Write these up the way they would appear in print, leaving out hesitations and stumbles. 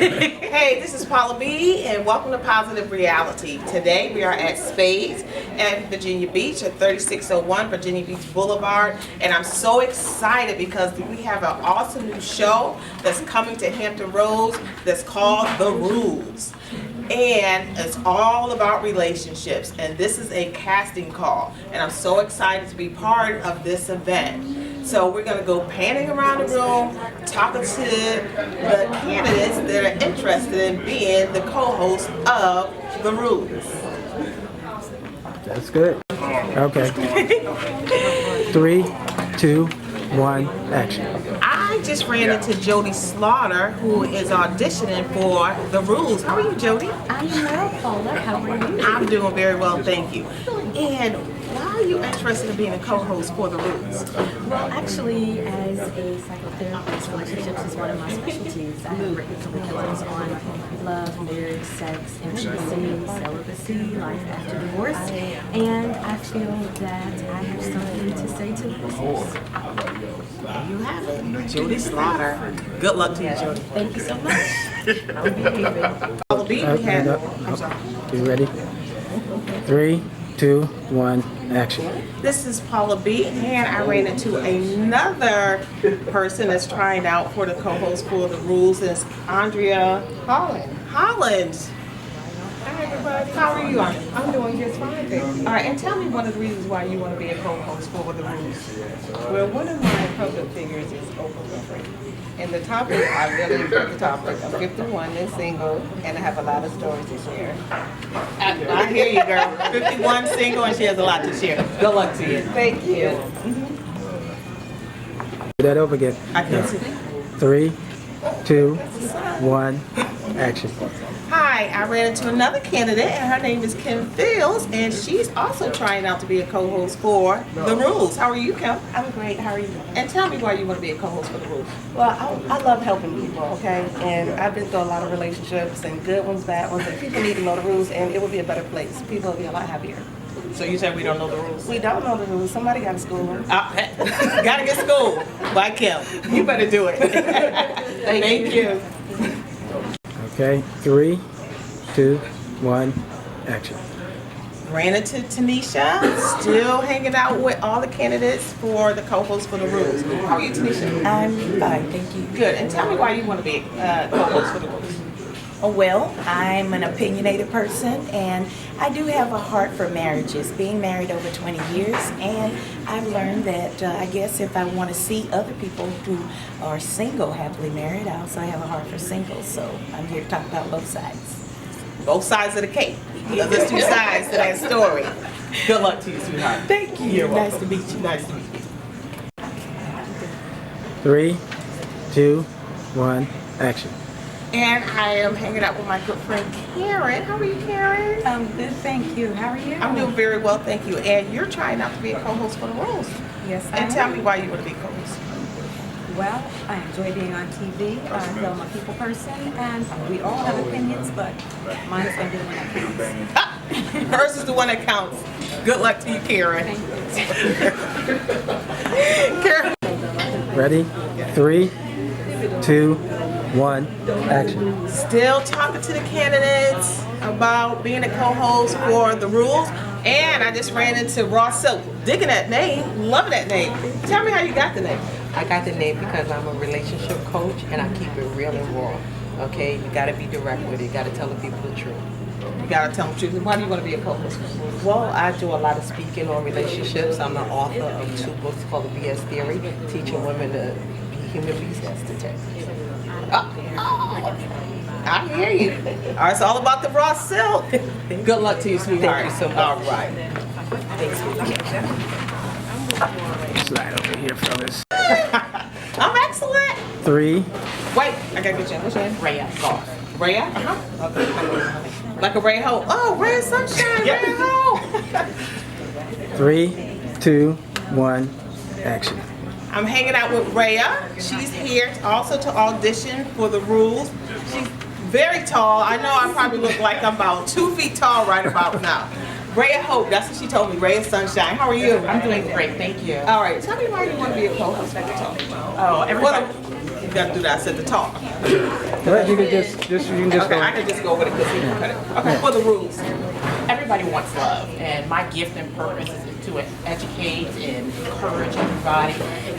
Hey, this is Paula B, and welcome to Positive Reality. Today we are at Spades at Virginia Beach at 3601 Virginia Beach Boulevard, and I'm so excited because we have an awesome new show that's coming to Hampton Roads that's called The Rulz. And it's all about relationships, and this is a casting call, and I'm so excited to be part of this event. So we're going to go panning around the room, talking to the candidates that are interested in being the co-host of The Rulz. That's good. Okay. 3, 2, 1, action. I just ran into Jody Slaughter, who is auditioning for The Rulz. How are you, Jody? I'm well, Paula. How are you? I'm doing very well, thank you. And why are you interested in being a co-host for The Rulz? Well, actually, as a psychotherapist, relationships is one of my specialties. I have written curriculums on love, marriage, sex, intimacy, celibacy, life after divorce, and I feel that I have something to say to the listeners. There you have it, Jody Slaughter. Good luck to you, Jody. Thank you so much. I'll be here. Paula B, we have. I'm sorry. You ready? 3, 2, 1, action. This is Paula B, and I ran into another person that's trying out for the co-host for The Rulz. It's Andrea Holland. Hi, everybody. How are you? I'm doing just fine, thank you. All right, and tell me one of the reasons why you want to be a co-host for The Rulz. Well, one of my public figures is Oprah Winfrey. And the topic, I really enjoy the topic. I'm 51 and single, and I have a lot of stories to share. I hear you, girl. 51, single, and she has a lot to share. Good luck to you. Thank you. Do that over again. I can't see. 3, 2, 1, action. Hi, I ran into another candidate, and her name is Kim Fields, and she's also trying out to be a co-host for The Rulz. How are you, Kim? I'm great. How are you? And tell me why you want to be a co-host for The Rulz. Well, I love helping people, okay? And I've been through a lot of relationships, and good ones, bad ones, and people need to know the rules, and it would be a better place. People would be a lot happier. So you said we don't know the rules? We don't know the rules. Somebody got to school them. Gotta get schooled by Kim. You better do it. Thank you. Okay. 3, 2, 1, action. Ran into Tanisha, still hanging out with all the candidates for the co-host for The Rulz. How are you, Tanisha? I'm fine, thank you. Good. And tell me why you want to be a co-host for The Rulz. Oh, well, I'm an opinionated person, and I do have a heart for marriages, being married over 20 years, and I've learned that I guess if I want to see other people who are single, happily married, I also have a heart for singles, so I'm here to talk about both sides. Both sides of the cake. There's two sides to that story. Good luck to you, sweetheart. Thank you. You're Nice welcome. to meet you. Nice to meet you. 3, 2, 1, action. And I am hanging out with my good friend Karen. How are you, Karen? I'm good, thank you. How are you? I'm doing very well, thank you. And you're trying out to be a co-host for The Rulz. Yes, I And tell am. me why you want to be a co-host. Well, I enjoy being on TV. I feel I'm a people person, and we all have opinions, but mine is going to be the one that counts. Hers is the one that counts. Good luck to you, Karen. Karen. Ready? 3, 2, 1, action. Still talking to the candidates about being a co-host for The Rulz. And I just ran into Rulz. Digging that name, loving that name. Tell me how you got the name. I got the name because I'm a relationship coach and I keep it real and raw. Okay, you got to be direct with it. You got to tell the people the truth. You gotta tell them the truth. Why do you want to be a co-host? Well, I do a lot of speaking on relationships. I'm the author of 2 books called The BS Theory, teaching women to be human beings. That's the text. I hear you. All right, it's all about the raw silk. Good luck to you, sweetheart. Thank you so much. All right. Thanks, sweetheart. Slide over here, fellas. I'm excellent. 3, Wait, I gotta get you. What's your name? Rhea, golf. Rhea? Uh-huh. Okay. Like a ray ho. Oh, ray of sunshine, Yep. ray ho. 3, 2, 1, action. I'm hanging out with Rhea. She's here also to audition for The Rulz. She's very tall. I know I probably look like I'm about 2 feet tall right about now. Rhea Hope, that's what she told me. Rhea Sunshine. How are you? I'm doing great, thank you. All right, tell me why you want to be a co-host for the talk. Oh, everybody. You got to do that. I said the talk. Well, you can just you can just Okay, go. I can just go with it because we can cut it. Okay, for the rules. Everybody wants love, and my gift and purpose is to educate and encourage everybody.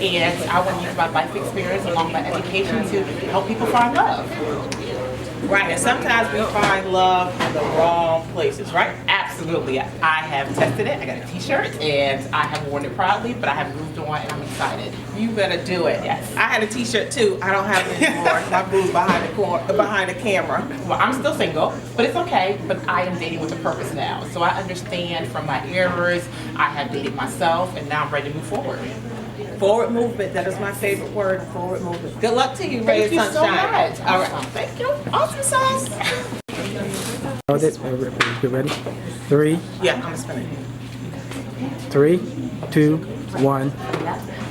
And I want to use my life experience along with my education to help people find love. Right, and sometimes we find love in the wrong places, right? Absolutely. I have tested it. I got a t-shirt, and I have worn it proudly, but I have moved on, and I'm excited. You better do it. Yes. I had a t-shirt too. I don't have it anymore. I moved behind the camera. Well, I'm still single, but it's okay. But I am dating with a purpose now. So I understand from my errors, I have dated myself, and now I'm ready to move forward. Forward movement, that is my favorite word, forward movement. Good luck to you, Ray Thank you so Sunshine. much. All right. Awesome. Thank you. Awesome sauce. Hold it. Get ready. 3, Yeah, I'm spinning. 3, 2, 1.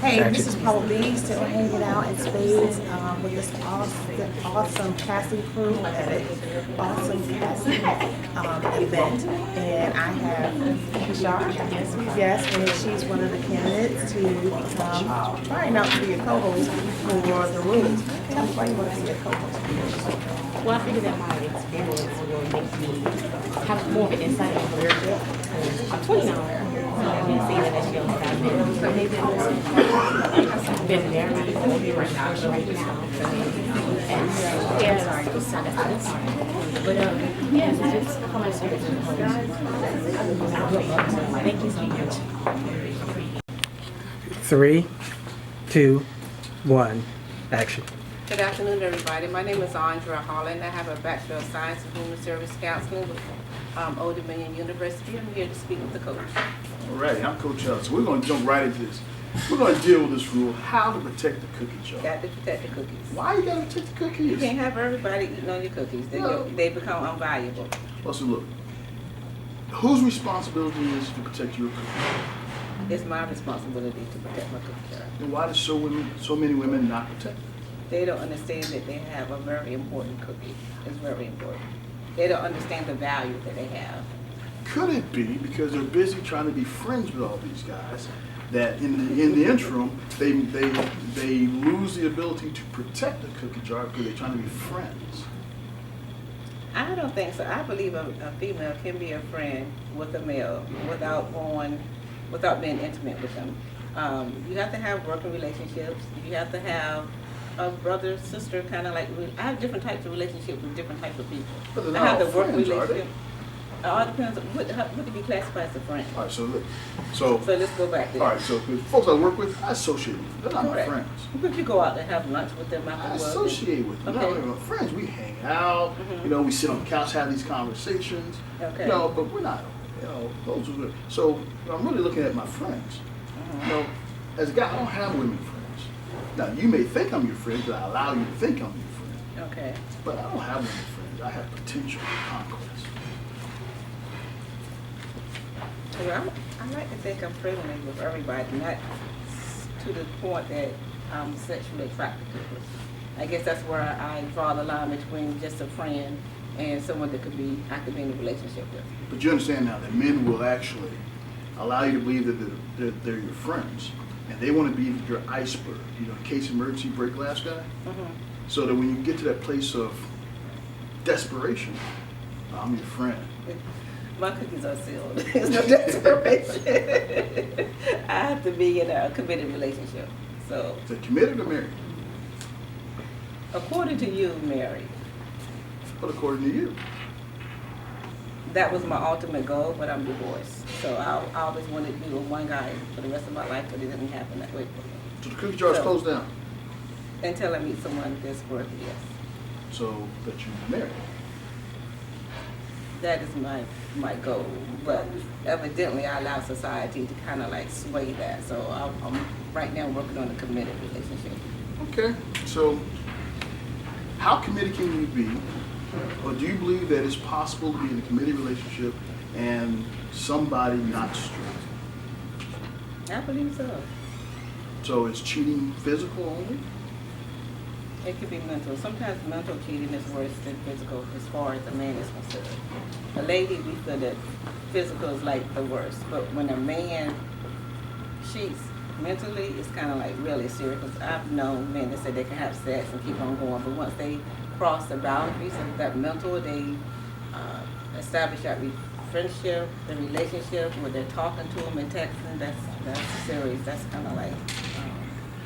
Hey, Action. this is Paula B. Still hanging out in Spades with this awesome casting crew at an awesome casting event. And I have Kishar, yes, and she's one of the candidates to become trying out to be a co-host for the Rulz. Tell me why you want to be a co-host. Well, I figured that my experience will make me have more of an insight on leadership. I'm 29. I've been seeing that as young as I've been married for right now. And yeah, sorry, just sound out. But yeah, so just come and service and thank you so much. 3, 2, 1. Action. Good afternoon, everybody. My name is Andra Holland. I have a Bachelor of Science in Human Service Counseling with Old Dominion University. I'm here to speak with the coach. All right, I'm Coach Hull. So we're going to jump right into this. We're going to deal with this rule, how to protect the cookie jar. Got to protect the cookies. Why you got to protect the You cookies? can't have everybody eating on your cookies. No. They become unvaluable. Well, so look, whose responsibility is to protect your cookie? It's my responsibility to protect my cookie jar. And why do so many women not protect it? They don't understand that they have a very important cookie. It's very important. They don't understand the value that they have. Could it be because they're busy trying to be friends with all these guys that in the interim they lose the ability to protect the cookie jar because they're trying to be friends? I don't think so. I believe a female can be a friend with a male without being intimate with them. You have to have working relationships. You have to have a brother, sister, kind of like. I have different types of relationships with different types of people. But they're I not have all the working friends, are relationship. It all depends on what do you classify as a friend. All right, so look, so let's go back there. all right, so the folks I work with, I associate with them. They're not my Correct. friends. But you go out and have lunch with them I after work. associate with them. Okay. Not my friends. We hang out. Mhm. You know, we sit on the couch, have these conversations. Okay. You know, but we're not. You know, those are good. So I'm really looking at my friends. Mhm. You know, as a guy, I don't have women friends. Now you may think I'm your friend because I allow you to think I'm your friend, Okay. but I don't have women friends. I have potential conquest. Well, I like to think I'm friendly with everybody, not to the point that I'm sexually attracted to them. I guess that's where I draw the line between just a friend and someone that I could be in a relationship with. But you understand now that men will actually allow you to believe that they're your friends, and they want to be your iceberg. You know, in case of emergency, break glass guy. So that when you get to that place of desperation, I'm your friend. My cookies are sealed. There's no desperation. I have to be in a committed relationship. So, Is it committed or married? according to you, married. But according to you. That was my ultimate goal, but I'm divorced. So I always wanted to be with one guy for the rest of my life, but it didn't happen that way for me. So the cookie jar is So- closed down. Until I meet someone that's worth it, yes. So that you married. That is my goal. But evidently I allow society to kind of like sway that. So I'm right now working on a committed relationship. Okay. So how committed can you be? Or do you believe that it's possible to be in a committed relationship and somebody not straight? I believe so. So is cheating physical only? It could be mental. Sometimes mental cheating is worse than physical as far as a man is concerned. A lady, we feel that physical is like the worst. But when a man cheats mentally, it's kind of like really serious. 'Cause I've known men that say they can have sex and keep on going, but once they cross the boundaries of that mental, they establish that friendship, the relationship, where they're talking to them and texting, that's serious. That's kind of like.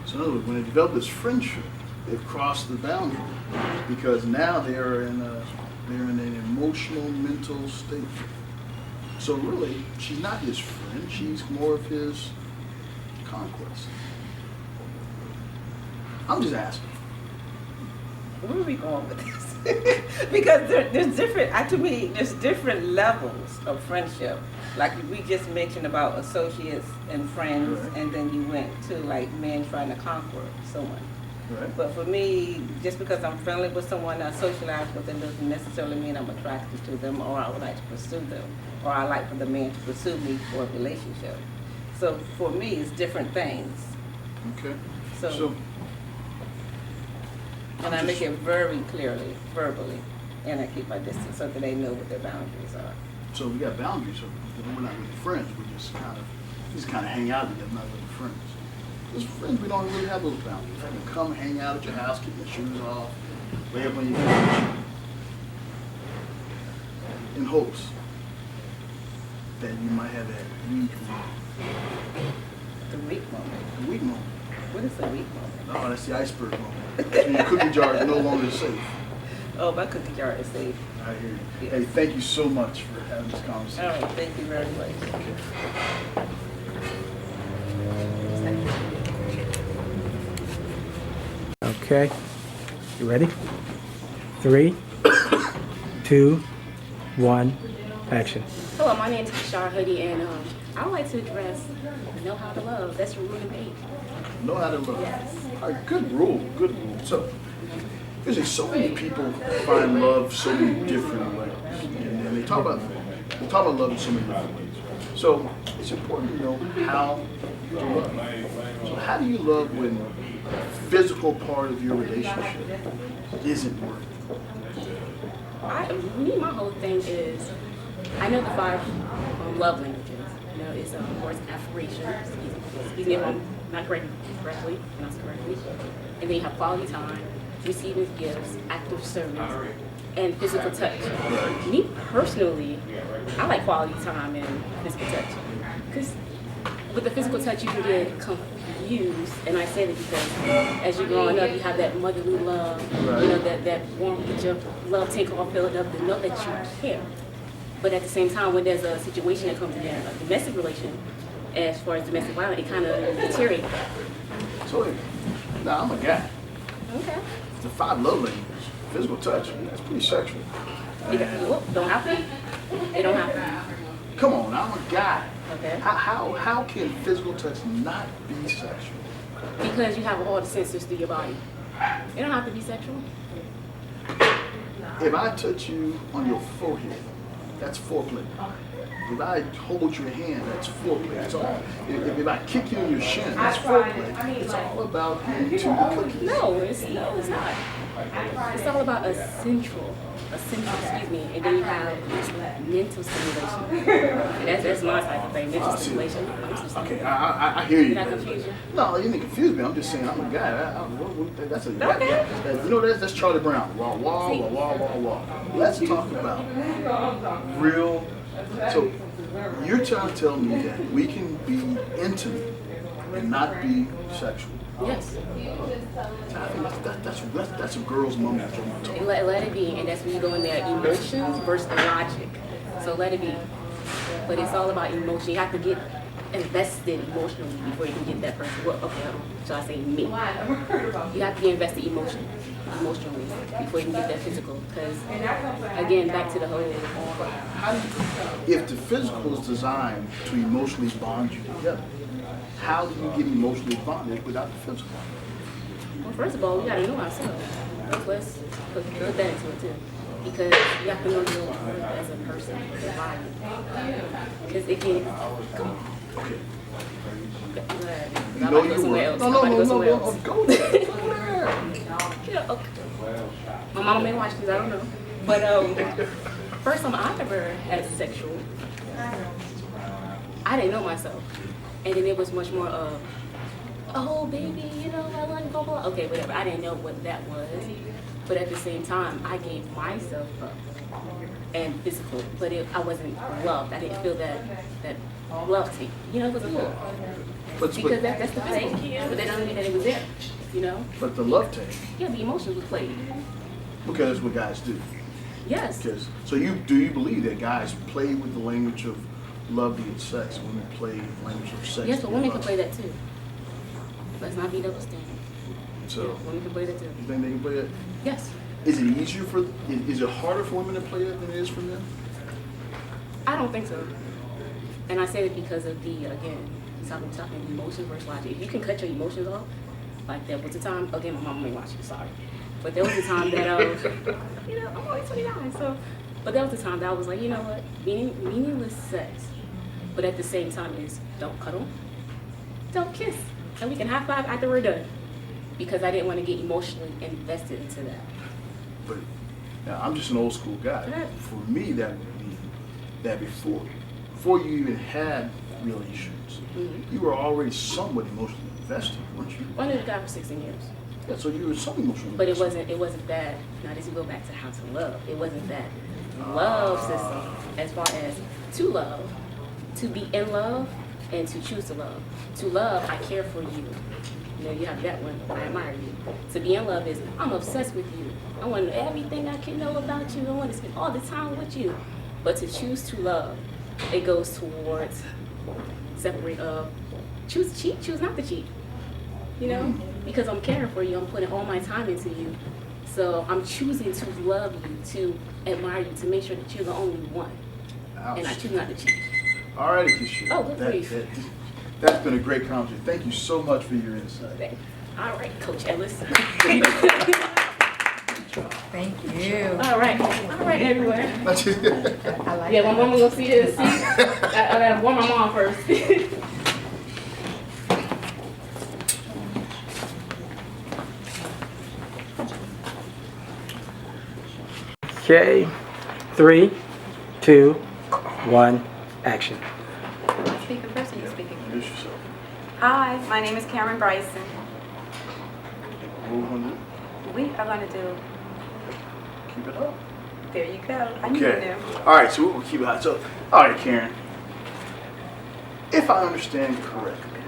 So in other words, when they develop this friendship, they've crossed the boundary because now they're in an emotional, mental state. So really, she's not his friend. She's more of his conquest. I'm just asking. Where are we going with this? Because there's different, to me, there's different levels of friendship. Like we just mentioned about associates and friends, Right. and then you went to like men trying to conquer someone. Right. But for me, just because I'm friendly with someone, I socialize with them, doesn't necessarily mean I'm attracted to them or I would like to pursue them, or I like for the man to pursue me for a relationship. So for me, it's different things. Okay. So and I make it very clearly, verbally, and I keep my distance so that they know what their boundaries are. So we got boundaries. So we're not really friends. We just kind of hang out together, not really friends. As friends, we don't really have those boundaries. I can come hang out at your house, keep your shoes off, lay up on your couch, in hopes that you might have that weak The weak moment. moment. What is the weak moment? Oh, that's the iceberg moment. That's when your cookie jar is no longer safe. Oh, my cookie jar is safe. I hear you. Yes. Hey, thank you so much for having this conversation. All right, thank you very much. Okay. You ready? 3, 2, 1, action. Hello, my name is Kishar Hoodie, and I would like to address know how to love. That's rule number 8. Know how to love. Yes. All right, good rule, good rule. So, there's so many people find love so many different ways. And they talk about love in so many different ways. So, it's important to know how to love. So, how do you love when the physical part of your relationship isn't working? My whole thing is, I know the 5 love languages. You know, it's words of affirmation. Excuse me if I'm not correctly, pronounced correctly. And then you have quality time, receiving gifts, acts of service, and physical touch. Me personally, I like quality time and physical touch. Because with the physical touch, you can get confused, and I say that because as you're growing up, you have that motherly love, you know, that warmth that your love take off, fill it up, to know that you care. But at the same time, when there's a situation that comes in there, a domestic relation, as far as domestic violence, it kind of deteriorates that. So, now I'm a guy. Okay. The 5 love languages, physical touch, that's pretty sexual. Don't have to. It don't have to. Come on, I'm a guy. Okay. How can physical touch not be sexual? Because you have all the senses through your body. It don't have to be sexual. If I touch you on your forehead, that's foreplay. If I hold your hand, that's foreplay. It's all, if I kick you in your shin, that's foreplay. It's all about getting to the cookies. No, it's not. It's all about essential, excuse me, and then you have mental stimulation. And that's my type of thing, mental stimulation. Okay, I hear you. Did I confuse you? No, you didn't confuse me. I'm just saying I'm a guy. That's a Okay. you know that's Charlie Brown. Wah wah wah wah wah wah. Let's talk about real. So you're trying to tell me that we can be intimate and not be sexual. Yes. I think that's a girl's moment. Let it be, and that's when you go in there, emotions versus the logic. So let it be. But it's all about emotion. You have to get invested emotionally before you can get that person. Well, okay, shall I say me? You have to get invested emotionally before you can get that physical. Because again, back to the whole. If the physical is designed to emotionally bond you together, how do you get emotionally bonded without the physical? Well, first of all, we gotta know ourselves. Let's put that into it too. Because you have to know your worth as a person, your body. Because it can. Okay. I'm about to go somewhere else. Go there. Yeah, okay. My mama may watch this, I don't know. But first time I ever had sexual, I didn't know myself. And then it was much more of, oh baby, you know, I love you, blah, blah. Okay, whatever. I didn't know what that was. But at the same time, I gave myself up and physical, but I wasn't loved. I didn't feel that love thing. You know, it was a little. Because that's the physical. But that doesn't mean that it was there. You know? But the love tank, Yeah, the emotions were played. because that's what guys do. Yes. Because do you believe that guys play with the language of love being sex, women play the language of sex? Yes, but being women can love? play that too. Let's not be double standard. So Yeah, women can play that too. you think they can play that? Yes. Is it easier is it harder for women to play that than it is for men? I don't think so. And I say it because of again, talking emotions versus logic. If you can cut your emotions off, like there was a time, again, my mom may watch you, sorry. But there was a time that I'm always 29, so, but there was a time that I was like, you know what, meaningless sex, but at the same time is don't cuddle, don't kiss, and we can high five after we're done. Because I didn't want to get emotionally invested into that. But now I'm just an old school guy. Right. For me, that would mean that before you even had relations, you were already somewhat emotionally invested, weren't you? I knew the guy for 16 years. Yeah, so you were some emotionally But invested. it wasn't that, now this you go back to how to love. It wasn't that love system as far as to love, to be in love, and to choose to love. To love, I care for you. You know, you have that one, I admire you. To be in love is, I'm obsessed with you. I want to know everything I can know about you. I want to spend all the time with you. But to choose to love, it goes towards choose to cheat, choose not to cheat. You know, because I'm caring for you, I'm putting all my time into you. So I'm choosing to love you, to admire you, to make sure that you're the only one. And I choose not to cheat. All righty, Keisha. Oh, good grief. That's been a great conversation. Thank you so much for your insight. All right, Coach Ellis. Thank you. All right, everyone. I like Yeah, my mama gonna see this. I gotta warn my mom first. Okay, 3, 2, 1, action. Speaking person, you're speaking. Introduce yourself. Hi, my name is Karen Bryson. What we're gonna do? We are going to do, Keep it up. there you go. I knew you Okay. knew. All right, so we'll keep it hot. So, all right, Karen. If I understand correctly,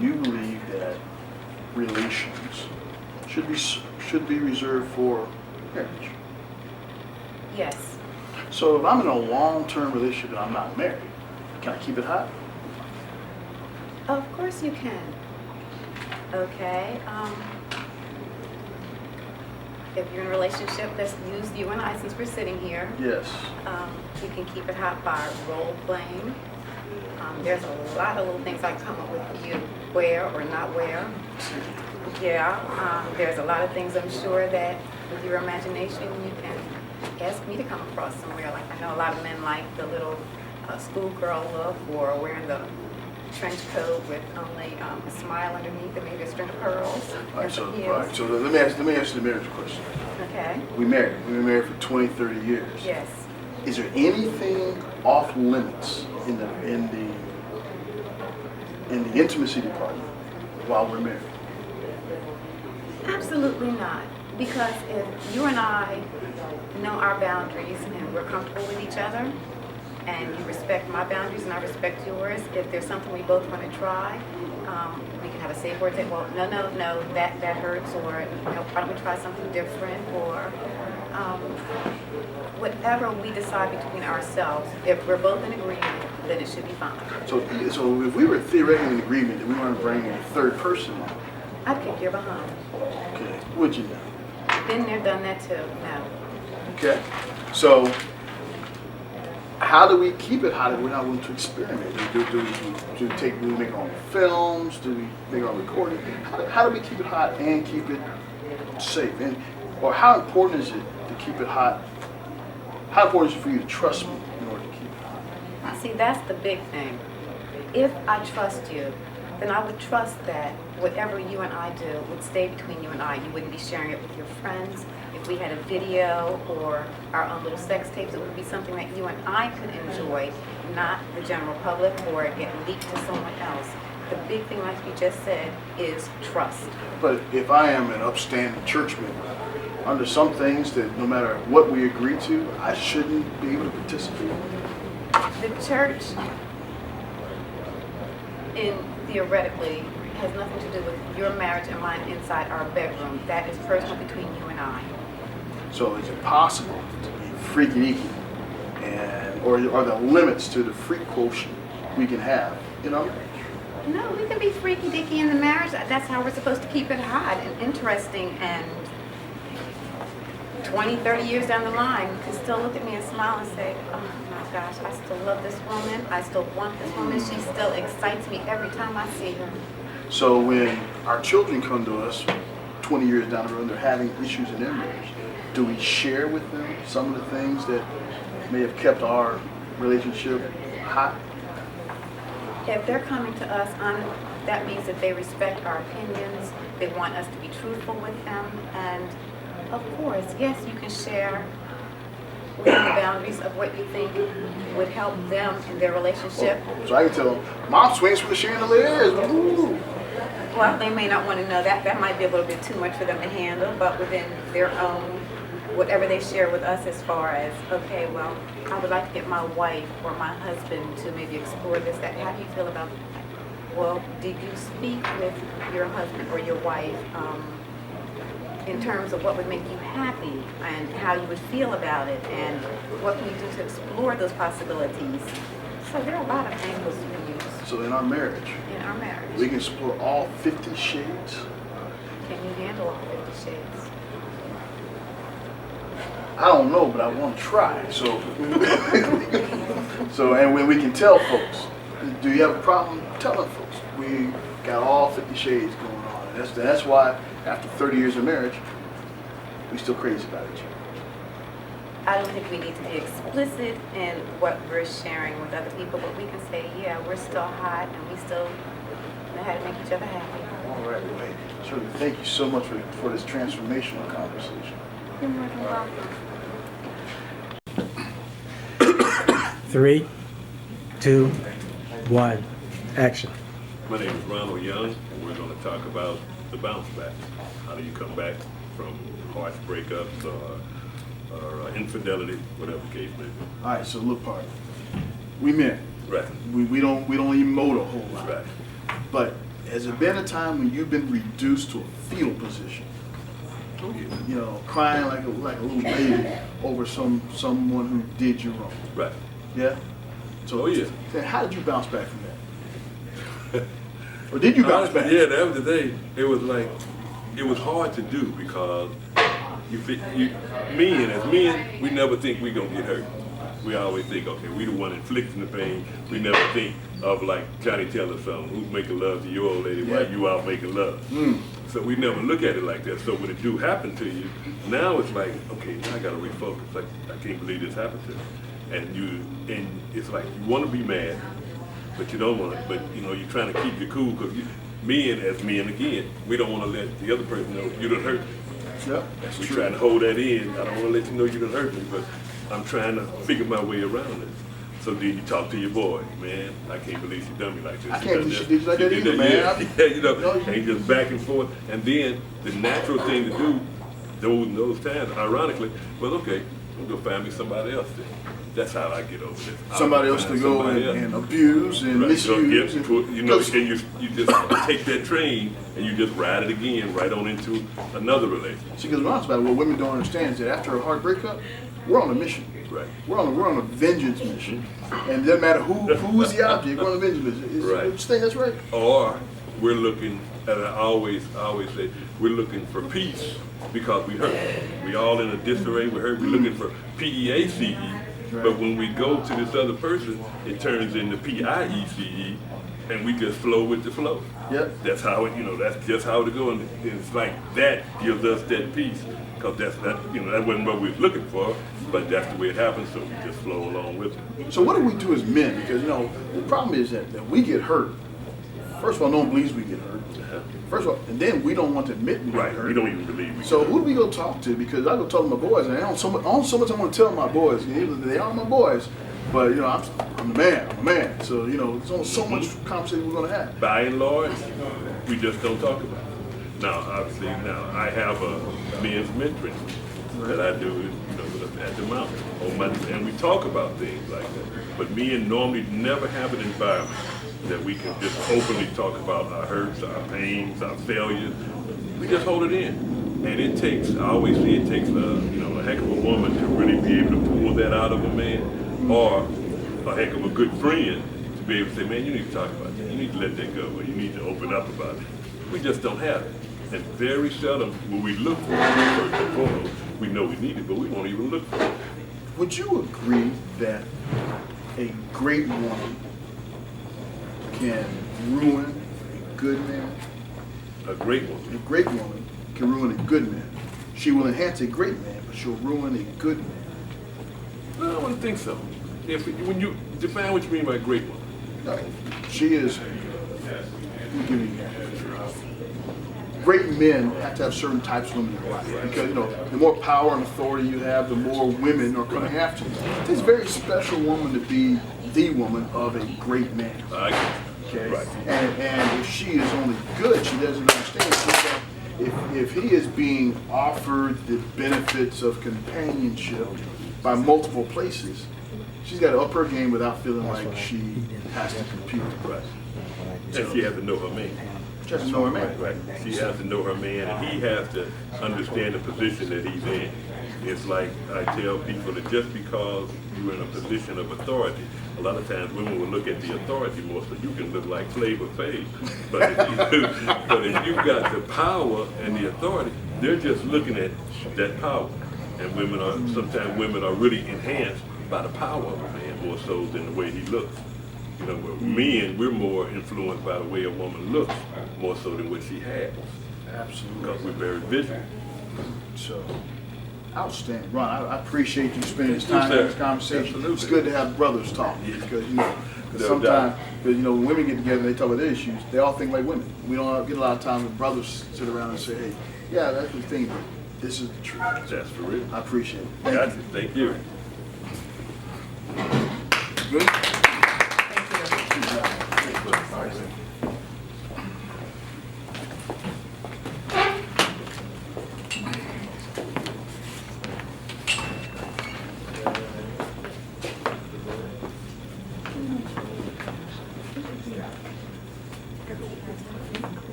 you believe that relations should be reserved for marriage. Yes. So if I'm in a long-term relationship and I'm not married, can I keep it hot? Of course you can. Okay. If you're in a relationship, let's use you and I since we're sitting here. Yes. You can keep it hot by role playing. There's a lot of little things I come up with you wear or not wear. Yeah. There's a lot of things I'm sure that with your imagination you can ask me to come across somewhere. Like I know a lot of men like the little schoolgirl look or wearing the trench coat with only a smile underneath and maybe a string of pearls. All right, and so, some all heels. right, so let me ask you the marriage question. Okay. We've been married for 20, 30 years. Yes. Is there anything off limits in the intimacy department while we're married? Absolutely not. Because if you and I know our boundaries and we're comfortable with each other, and you respect my boundaries and I respect yours, if there's something we both want to try, we can have a safe word, say, well, no, that hurts, or why don't we try something different, or whatever we decide between ourselves, if we're both in agreement, then it should be fine. So if we were theoretically in agreement that we want to bring a third person on, I'd kick your behind. okay, would you know? Been there, done that too. No. Okay, so how do we keep it hot if we're not willing to experiment? Do we make our own films? Do we make our own recording? How do we keep it hot and keep it safe? Or how important is it to keep it hot? How important is it for you to trust me in order to keep it hot? See, that's the big thing. If I trust you, then I would trust that whatever you and I do would stay between you and I. You wouldn't be sharing it with your friends. If we had a video or our own little sex tapes, it would be something that you and I could enjoy, not the general public or get leaked to someone else. the big thing, like you just said, is trust. But if I am an upstanding church member, under some things that no matter what we agree to, I shouldn't be able to participate. The church, theoretically, has nothing to do with your marriage and mine inside our bedroom. That is personal between you and I. So is it possible to be freaky deaky, and or are there limits to the freak quotient we can have in our marriage? No, we can be freaky deaky in the marriage. That's how we're supposed to keep it hot and interesting, and 20, 30 years down the line, you can still look at me and smile and say, oh my gosh, I still love this woman. I still want this woman. She still excites me every time I see her. So when our children come to us 20 years down the road, they're having issues in their marriage, do we share with them some of the things that may have kept our relationship hot? If they're coming to us, that means that they respect our opinions. They want us to be truthful with them. And of course, yes, you can share within the boundaries of what you think would help them in their relationship. So I can tell them, Mom swings for the chandeliers. Ooh. Well, they may not want to know that. That might be a little bit too much for them to handle, but within their own, whatever they share with us as far as, okay, well, I would like to get my wife or my husband to maybe explore this, that. How do you feel about that? Well, did you speak with your husband or your wife in terms of what would make you happy and how you would feel about it, and what can you do to explore those possibilities? So there are a lot of angles you can use So in our marriage, we can explore all 50 shades. Can you handle all 50 shades? I don't know, but I want to try. So, and when we can tell folks, do you have a problem telling folks? We got all 50 shades going on. And that's why after 30 years of marriage, we still crazy about each other. I don't think we need to be explicit in what we're sharing with other people, but we can say, yeah, we're still hot and we still know how to make each other happy. All right, well, hey, Shirley, thank you so much for this transformational conversation. You're more than welcome. 3, 2, 1, action. My name is Ronald Young, and we're going to talk about the bounce back. How do you come back from harsh breakups or infidelity, whatever the case may be. All right, so look, partner, we men. Right. We don't emote a whole lot. Right. But has there been a time when you've been reduced to a fetal position? Oh, yeah. You know, crying like a little baby over someone who did you wrong. Right. Yeah. So oh yeah. Then how did you bounce back from that? Or did you bounce back? Yeah, the other day it was hard to do because as men, we never think we're gonna get hurt. We always think, okay, we the one inflicting the pain. We never think of like Johnny Taylor song, who's making love to your old lady while you out making love. So we never look at it like that. So when it do happen to you, now it's like, okay, now I gotta refocus. Like, I can't believe this happened to me. And it's like you want to be mad, but you don't want to. But you know, you're trying to keep your cool because men again, we don't want to let the other person know you done hurt me. Yep, that's We're true. trying to hold that in. I don't want to let you know you done hurt me, but I'm trying to figure my way around it. So then you talk to your boy, man, I can't believe she done me like this. I can't believe she did you like that either, man. Yeah, you know, and just back and forth. And then the natural thing to do, those times, ironically, was okay, I'm going to find me somebody else then. That's how I get over this. Somebody else to go and abuse and misuse. You know, and you just take that train and you just ride it again right on into another relationship. See, because when I was about it, what women don't understand is that after a hard breakup, we're on a mission. Right. We're on a vengeance mission, and it doesn't matter who's the object. We're on a vengeance mission. Right. That's right. Or we're looking, as I always say, we're looking for peace because we hurt. We all in a disarray. We're hurt. We're looking for PEACE. But when we go to this other person, it turns into PIECE, and we just flow with the flow. Yep. That's how it, that's just how it goes. And it's like that gives us that peace, because that wasn't what we was looking for, but that's the way it happens, so we just flow along with it. So what do we do as men? Because, the problem is that we get hurt. First of all, no one believes we get hurt. First of all, and then we don't want to admit we get hurt. We don't even believe we So who do we go talk to? Because I go talk to my boys, and I don't so much I want to tell my boys. They are my boys. But you know, I'm the man. I'm a man. So you know, there's only so much conversation we're gonna have. By and large, we just don't talk about it. Now, obviously, I have a men's mentoring that I do, you know, at the mountain, and we talk about things like that. But men normally never have an environment that we can just openly talk about our hurts, our pains, our failures. We just hold it in, and it takes. I always say it takes a heck of a woman to really be able to pull that out of a man, or a heck of a good friend to be able to say, man, you need to talk about that. You need to let that go, or you need to open up about it. We just don't have it. And very seldom will we look for it. First and foremost, we know we need it, but we won't even look for it. Would you agree that a great woman can ruin a good man? A great woman. A great woman can ruin a good man. She will enhance a great man, but she'll ruin a good man. No, I wouldn't think so. When you define what you mean by great woman. No, she is. Let me give you an example. Great men have to have certain types of women in their life because you know the more power and authority you have, the more women are coming after you. It takes a very special woman to be the woman of a great man. Okay, right. And if she is only good, she doesn't understand. If he is being offered the benefits of companionship by multiple places, she's got to up her game without feeling like she has to compete. Right. And she has to know her man. She has to know her man. Right. She has to know her man, and he has to understand the position that he's in. It's like I tell people that just because you're in a position of authority, a lot of times women will look at the authority more so you can look like Flavor Flav. But if you've got the power and the authority, they're just looking at that power. And sometimes women are really enhanced by the power of a man more so than the way he looks. You know, men, we're more influenced by the way a woman looks more so than what she has. Absolutely. Because we're very visual. So, outstanding. Ron, I appreciate you spending this time Yes, in this conversation. Absolutely. It's good to have brothers talk because, you know, No sometimes, because, you know, when women get together and they talk about their issues, they all think like women. We don't get a lot of times when brothers sit around and say, hey, yeah, that's the thing, but this is the truth. That's for real. I appreciate it. Gotcha. Thank you. Good?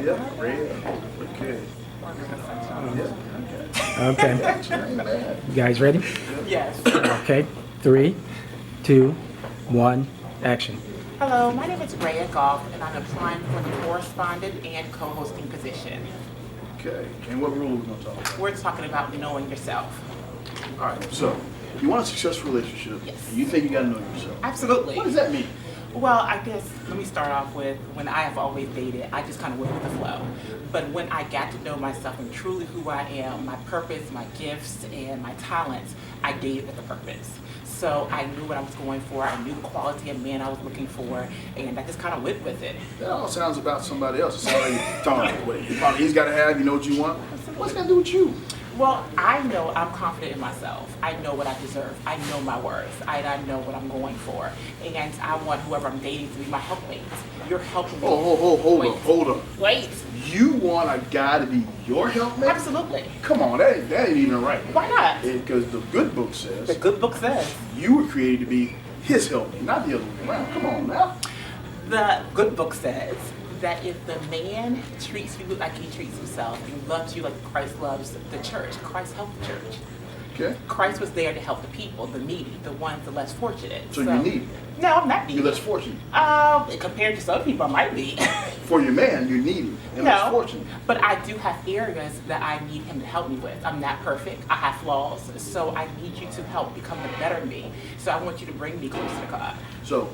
Yeah, great. Okay. Okay. You guys ready? Yes. Okay. 3, 2, 1, action. Hello, my name is Rhea Goff, and I'm applying for the correspondent and co-hosting position. Okay. And what role are we going to talk about? We're talking about knowing yourself. All right. So, you want a successful relationship. Yes. And you think you got to know yourself. Absolutely. What does that mean? Well, I guess let me start off with when I have always dated, I just kind of went with the flow. But when I got to know myself and truly who I am, my purpose, my gifts, and my talents, I dated with a purpose. So I knew what I was going for. I knew the quality of man I was looking for, and I just kind of went with it. That all sounds about somebody else. It sounds like you're talking about what he's got to have, you know what you want. What's got to do with you? Well, I know I'm confident in myself. I know what I deserve. I know my worth. I know what I'm going for. And I want whoever I'm dating to be my helpmate. You're helping me. Hold up. Wait. You want a guy to be your helpmate? Absolutely. Come on, that ain't even right. Why not? Because the good book says The good book says. you were created to be his helpmate, not the other way around. Come on now. The good book says that if the man treats you like he treats himself and loves you like Christ loves the church, Christ helped the church. Okay. Christ was there to help the people, the needy, the ones, the less fortunate. So you need. No, I'm not needy. You're less fortunate. Compared to some people, I might be. For your man, you're needy and less fortunate. But I do have areas that I need him to help me with. I'm not perfect. I have flaws. So I need you to help become the better me. So I want you to bring me closer to God. So,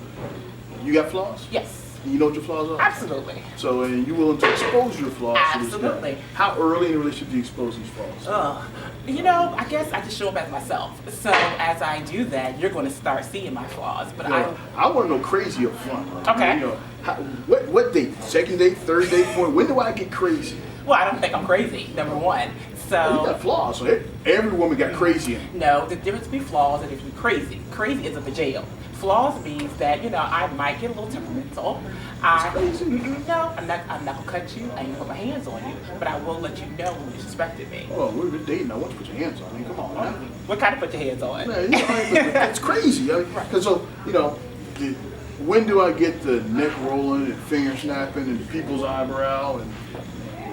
you got flaws? Yes. And you know what your flaws are? Absolutely. So, and you're willing to expose your flaws to this Absolutely. guy. How early in the relationship do you expose these flaws? You know, I guess I just show up as myself. So as I do that, you're going to start seeing my flaws. But You know, I want to know crazy up front. Like, Okay. You know, what date? Second date, third date, fourth? When do I get crazy? well, I don't think I'm crazy, number one. Well, you So got flaws. So every woman got crazy in it. no, the difference between flaws and between crazy. Crazy is a the jail. Flaws means that, you know, I might get a little temperamental. No, I'm not gonna cut you. I ain't gonna put my hands on you, but I will let you know when you disrespected me. Oh, we're dating. I want you to put your hands on me. Come on, man. What kind of put your hands on? Man, you know, it's crazy. I mean, 'cause so, you know, when do I get the neck rolling and finger snapping and people's eyebrow and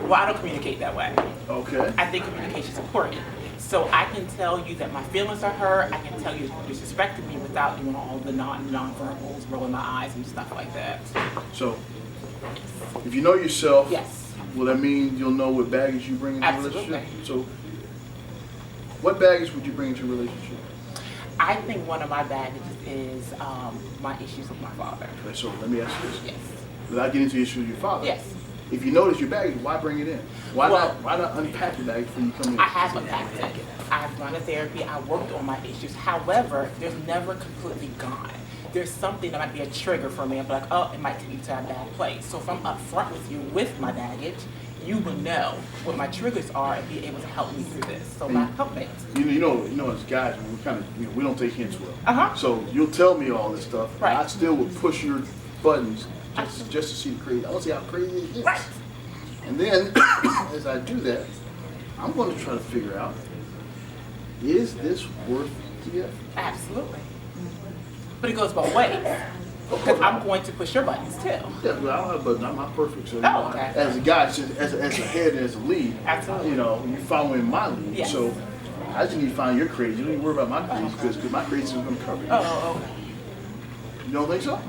Well, I don't communicate that way. okay? I think communication is important. So I can tell you that my feelings are hurt. I can tell you you're disrespecting me without doing all the non-verbals, rolling my eyes and stuff like that. So, if you know yourself, Yes. will that mean you'll know what baggage you bring into a Absolutely. relationship? So, what baggage would you bring into a relationship? I think one of my baggages is my issues with my father. Okay, so let me ask you this. Yes. Without getting into the issue with your father. Yes. If you notice your baggage, why bring it in? Why Well- not unpack the baggage before you come in? I have unpacked it. I've gone to therapy. I worked on my issues. However, there's never completely gone. There's something that might be a trigger for me. I'm like, oh, it might take me to a bad place. So if I'm upfront with you with my baggage, you will know what my triggers are and be able to help me through this. So my helpmate. You know, as guys, we kind of, we don't take hints well. Uh-huh. So you'll tell me all this stuff, Right. and I still will push your buttons just to see the crazy. I want to see how crazy it is. Right. And then, as I do that, I'm going to try to figure out, is this worth the effort? Absolutely. But it goes both ways. Because I'm going to push your buttons too. Yeah, but I don't have buttons. I'm not perfect. So, you Oh, know, okay. as a guy, as a head and as a lead, Absolutely. you know, you're following my lead. Yes. So I just need to find your crazy. You don't need to worry about my crazy because my crazy is going to cover you. Oh, okay. You don't think so?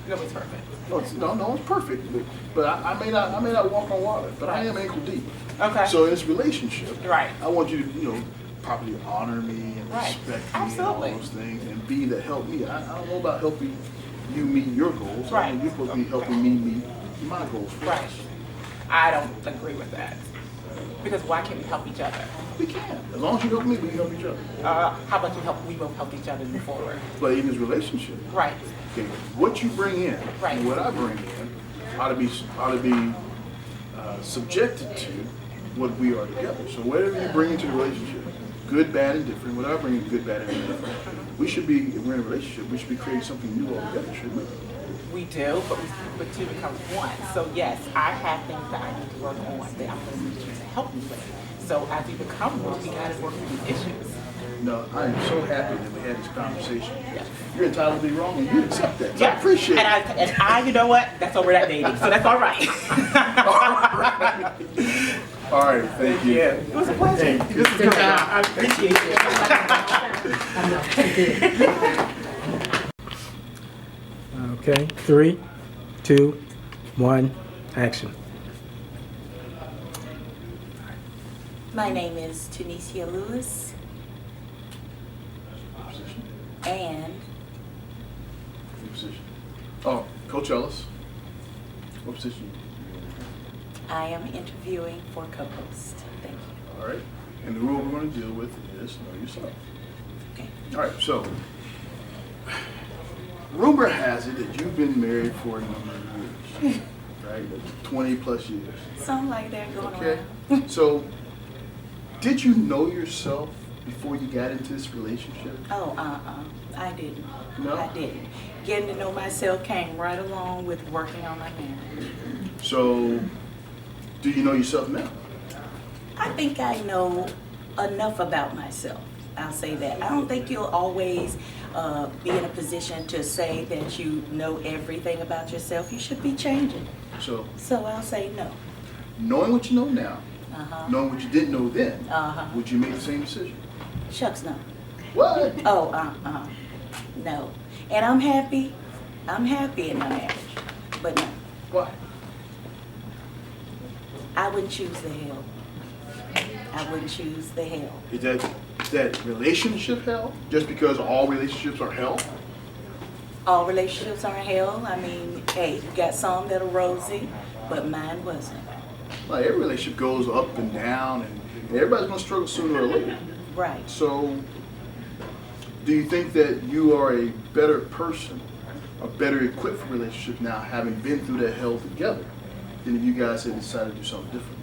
Nobody's perfect. No one's perfect, but I may not walk on water, but I am ankle deep. Okay. So in this relationship, Right. I want you to, properly honor me and Right. respect me Absolutely. and all those things, and be the help me. I don't know about helping you meet your goals. Right. You're supposed to be helping me meet my goals first. Right. I don't agree with that. Because why can't we help each other? We can. As long as you help me, we can help each other. How about we both help each other move forward? But in this relationship, Right. okay, what you bring in Right. and what I bring in ought to be subjected to what we are together. So whatever you bring into the relationship, good, bad, and different, whatever I bring in good, bad, and different, we should be, if we're in a relationship, we should be creating something new altogether, shouldn't we? We do, but two becomes one. So yes, I have things that I need to work on that I'm going to need you to help me with. So as we become one, we got to work through these issues. No, I am so happy that we had this conversation. Yes. You're entitled to be wrong, and you accept that. So I Yes. appreciate it. And I, you know what? That's over that dating, so that's all right. All right, thank you. It was a pleasure. Hey, This is good. I appreciate it. Okay, 3, 2, 1, action. My name is Tunisia Lewis, and What position? Oh, Coach Ellis. What position? I am interviewing for co-host. Thank you. All right. And the rule we're going to deal with is know yourself. Okay. All right. So, rumor has it that you've been married for a number of years, right? 20 plus years. Something like that going Okay. on. So, did you know yourself before you got into this relationship? Oh, I didn't. No? I didn't. Getting to know myself came right along with working on my marriage. So, do you know yourself now? I think I know enough about myself. I'll say that. I don't think you'll always be in a position to say that you know everything about yourself. You should be changing. So, So I'll say no. knowing what you know now, Uh-huh. knowing what you didn't know then, Uh-huh. would you make the same decision? Shucks, no. What? Oh, no. And I'm happy in my marriage. But no, Why? I wouldn't choose the hell. I wouldn't choose the hell. Is that relationship hell? Just because all relationships are hell? All relationships aren't hell. I mean, hey, you got some that are rosy, but mine wasn't. Like every relationship goes up and down, and everybody's gonna struggle sooner or later. Right. So, do you think that you are a better person, or better equipped for relationships now, having been through that hell together, than if you guys had decided to do something different?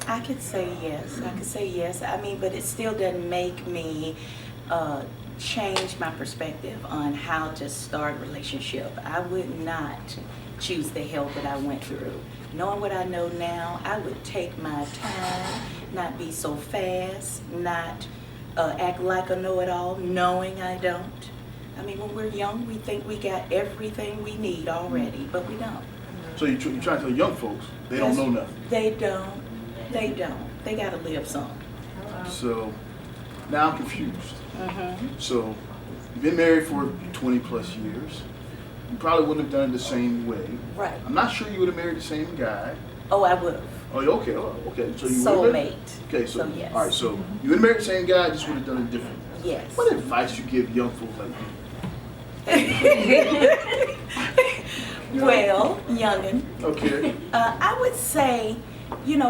I could say yes. I could say yes. I mean, but it still doesn't make me change my perspective on how to start a relationship. I would not choose the hell that I went through. Knowing what I know now, I would take my time, not be so fast, not act like a know-it-all, knowing I don't. I mean, when we're young, we think we got everything we need already, but we don't. So you're trying to tell young folks they don't know nothing. They don't. They don't. They got to live some. So now I'm confused. So you've been married for 20 plus years. You probably wouldn't have done it the same way. Right. I'm not sure you would have married the same guy. Oh, I would have. Oh, okay. Oh, okay. So you Soulmate. Okay, so yes. all right. So you would have married the same guy, just would have done it differently. Yes. What advice you give young folks like me? Well, youngin'. Okay. I would say,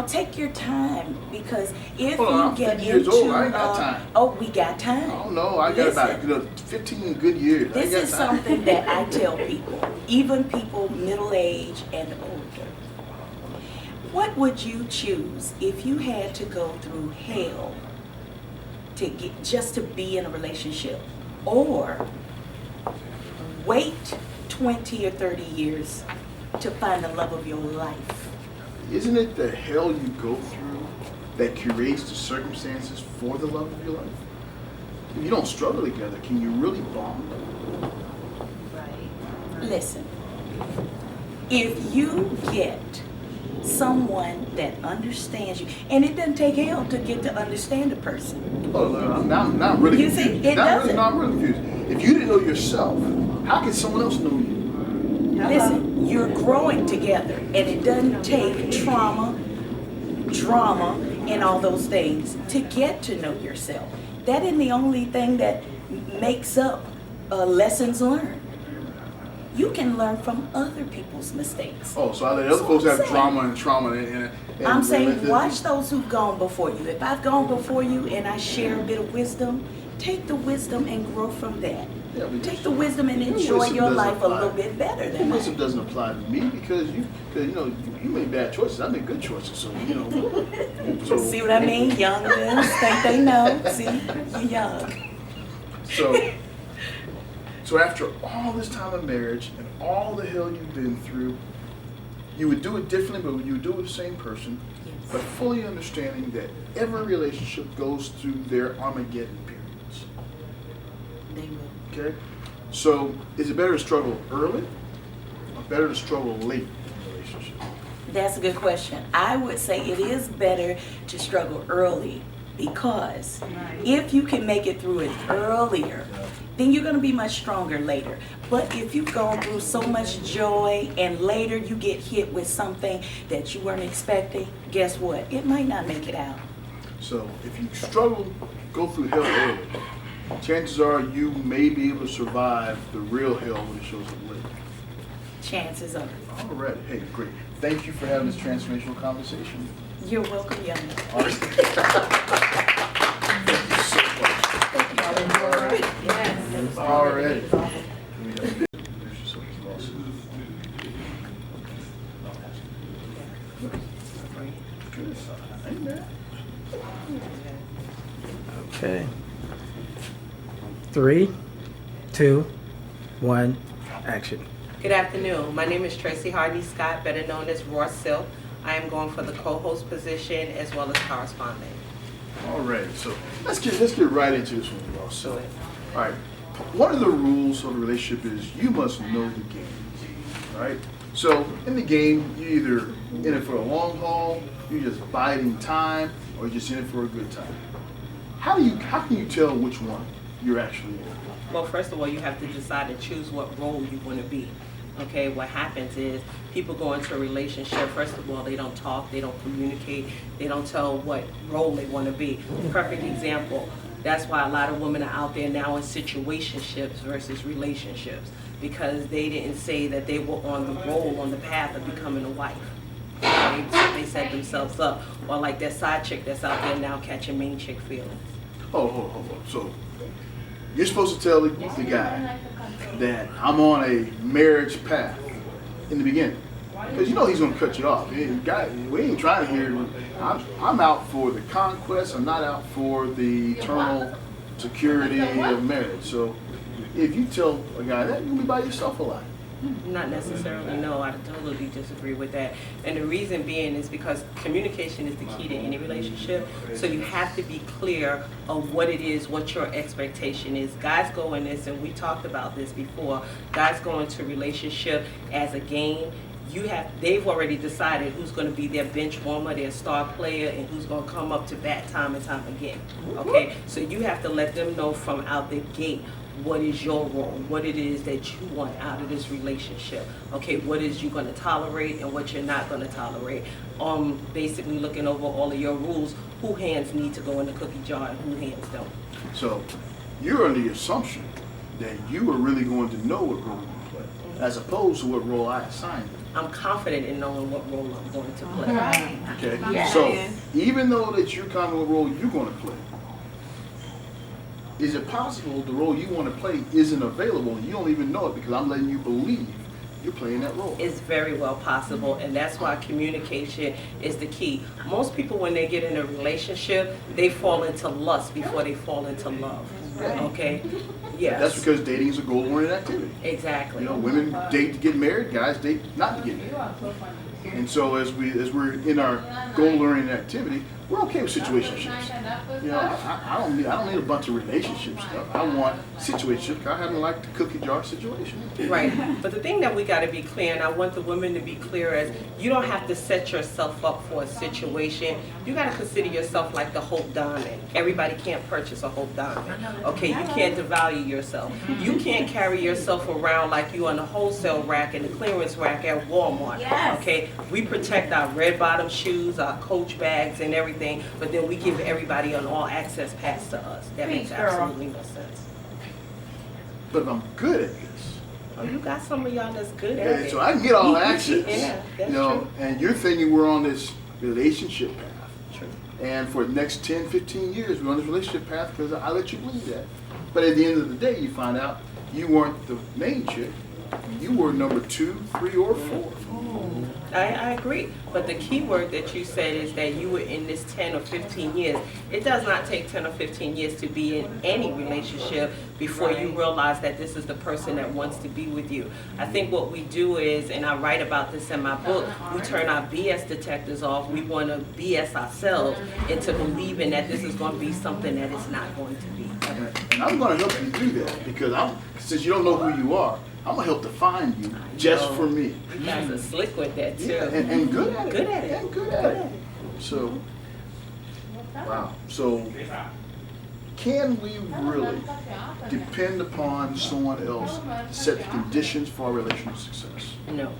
take your time, because if Hold on, you I'm get 50 years into, old. I ain't got time. Oh, we got time. I don't know. I got about 15 good years. This I got is time. something that I tell people, even people middle age and older. What would you choose if you had to go through hell just to be in a relationship, or wait 20 or 30 years to find the love of your life? Isn't it the hell you go through that creates the circumstances for the love of your life? If you don't struggle together, can you really bond? Listen, if you get someone that understands you, and it doesn't take hell to get to understand a person. Oh, no, now I'm really You see, confused. it doesn't. I'm really confused. If you didn't know yourself, how can someone else know you? Listen, you're growing together, and it doesn't take trauma, drama, and all those things to get to know yourself. That isn't the only thing that makes up lessons learned. You can learn from other people's mistakes. Oh, so I let other folks have drama and trauma and I'm saying watch those who've gone before you. If I've gone before you and I share a bit of wisdom, take the wisdom and grow from that. Yeah, Take the wisdom and enjoy your life a little bit better than mine. Wisdom doesn't apply to me because you made bad choices. I made good choices. So See what I mean? Young ones think they know. See, you're young. So after all this time of marriage and all the hell you've been through, you would do it differently, but you would do it with the same person, but fully understanding that every relationship goes through their Armageddon periods. They will. Okay? So is it better to struggle early or better to struggle late in a relationship? That's a good question. I would say it is better to struggle early, because if you can make it through it earlier, then you're going to be much stronger later. But if you've gone through so much joy and later you get hit with something that you weren't expecting, guess what? It might not make it out. So if you go through hell early, chances are you may be able to survive the real hell when it shows up later. Chances are. All right. Hey, great. Thank you for having this transformational conversation. You're welcome, young man. All right. Thank you so much. All right. Yes. All right. Okay. 3, 2, 1, action. Good afternoon. My name is Tracy Hardy Scott, better known as Rulz. I am going for the co-host position as well as correspondent. All right. So let's get right into this one, Ross. So, all right. One of the rules of a relationship is you must know the game. All right. So in the game, you're either in it for a long haul, you're just biding time, or you're just in it for a good time. How can you tell which one you're actually in? Well, first of all, you have to decide and choose what role you want to be. Okay, what happens is people go into a relationship, first of all, they don't talk, they don't communicate, they don't tell what role they want to be. Perfect example, That's why a lot of women are out there now in situationships versus relationships, because they didn't say that they were on the roll, on the path of becoming a wife. They set themselves up, or like that side chick that's out there now catching main chick feelings. Oh, hold on. So you're supposed to tell the guy that I'm on a marriage path in the beginning, because you know he's gonna cut you off. We ain't trying to hear. I'm out for the conquest. I'm not out for the eternal security of marriage. So if you tell a guy that, you'll be by yourself a lot. Not necessarily, no, I totally disagree with that. And the reason being is because communication is the key to any relationship. So you have to be clear of what it is, what your expectation is. Guys go in this, and we talked about this before, guys go into relationship as a game. They've already decided who's going to be their bench warmer, their star player, and who's going to come up to bat time and time again. Okay, so you have to let them know from out the gate what is your role, what it is that you want out of this relationship. Okay, what is you going to tolerate and what you're not going to tolerate. Basically looking over all of your rules, who hands need to go in the cookie jar and who hands don't. So you're under the assumption that you are really going to know what role you play, as opposed to what role I assign you. I'm confident in knowing what role I'm going to play. Okay, Yes. so even though that you're kind of what role you're going to play, is it possible the role you want to play isn't available and you don't even know it because I'm letting you believe you're playing that role? It's very well possible, and that's why communication is the key. Most people, when they get in a relationship, they fall into lust before they fall into love. Okay? Yes. That's because dating is a goal-oriented activity. Exactly. You know, women date to get married, guys date not to get married. And so as we're in our goal-oriented activity, we're okay with situationships. You know, I don't need a bunch of relationship stuff. I want situationship. I haven't liked the cookie jar situation. Right. But the thing that we got to be clear, and I want the women to be clear, is you don't have to set yourself up for a situation. You got to consider yourself like the Hope Diamond. Everybody can't purchase a Hope Diamond. Okay, you can't devalue yourself. You can't carry yourself around like you on the wholesale rack and the clearance rack at Walmart. Yes. Okay, we protect our red bottom shoes, our Coach bags, and everything, but then we give everybody an all access pass to us. That makes absolutely no sense. But if I'm good at this, Oh, you got some of y'all that's good at yeah, it. so I can get all access. Yeah, that's you know, true. and you're thinking we're on this relationship path. True. And for the next 10, 15 years, we're on this relationship path because I let you believe that. But at the end of the day, you find out you weren't the main chick. You were number 2, 3, or 4. I agree, but the key word that you said is that you were in this 10 or 15 years. It does not take 10 or 15 years to be in any relationship before you realize that this is the person that wants to be with you. I think what we do is, and I write about this in my book, we turn our BS detectors off. We want to BS ourselves into believing that this is going to be something that it's not going to be ever. And I'm going to help you do that because since you don't know who you are, I'm going to help define you just for me. You guys are slick with that too. Yeah, and good at it. Good at it. And good at it. So, wow. So, can we really depend upon someone else to set the conditions for our relational success? No.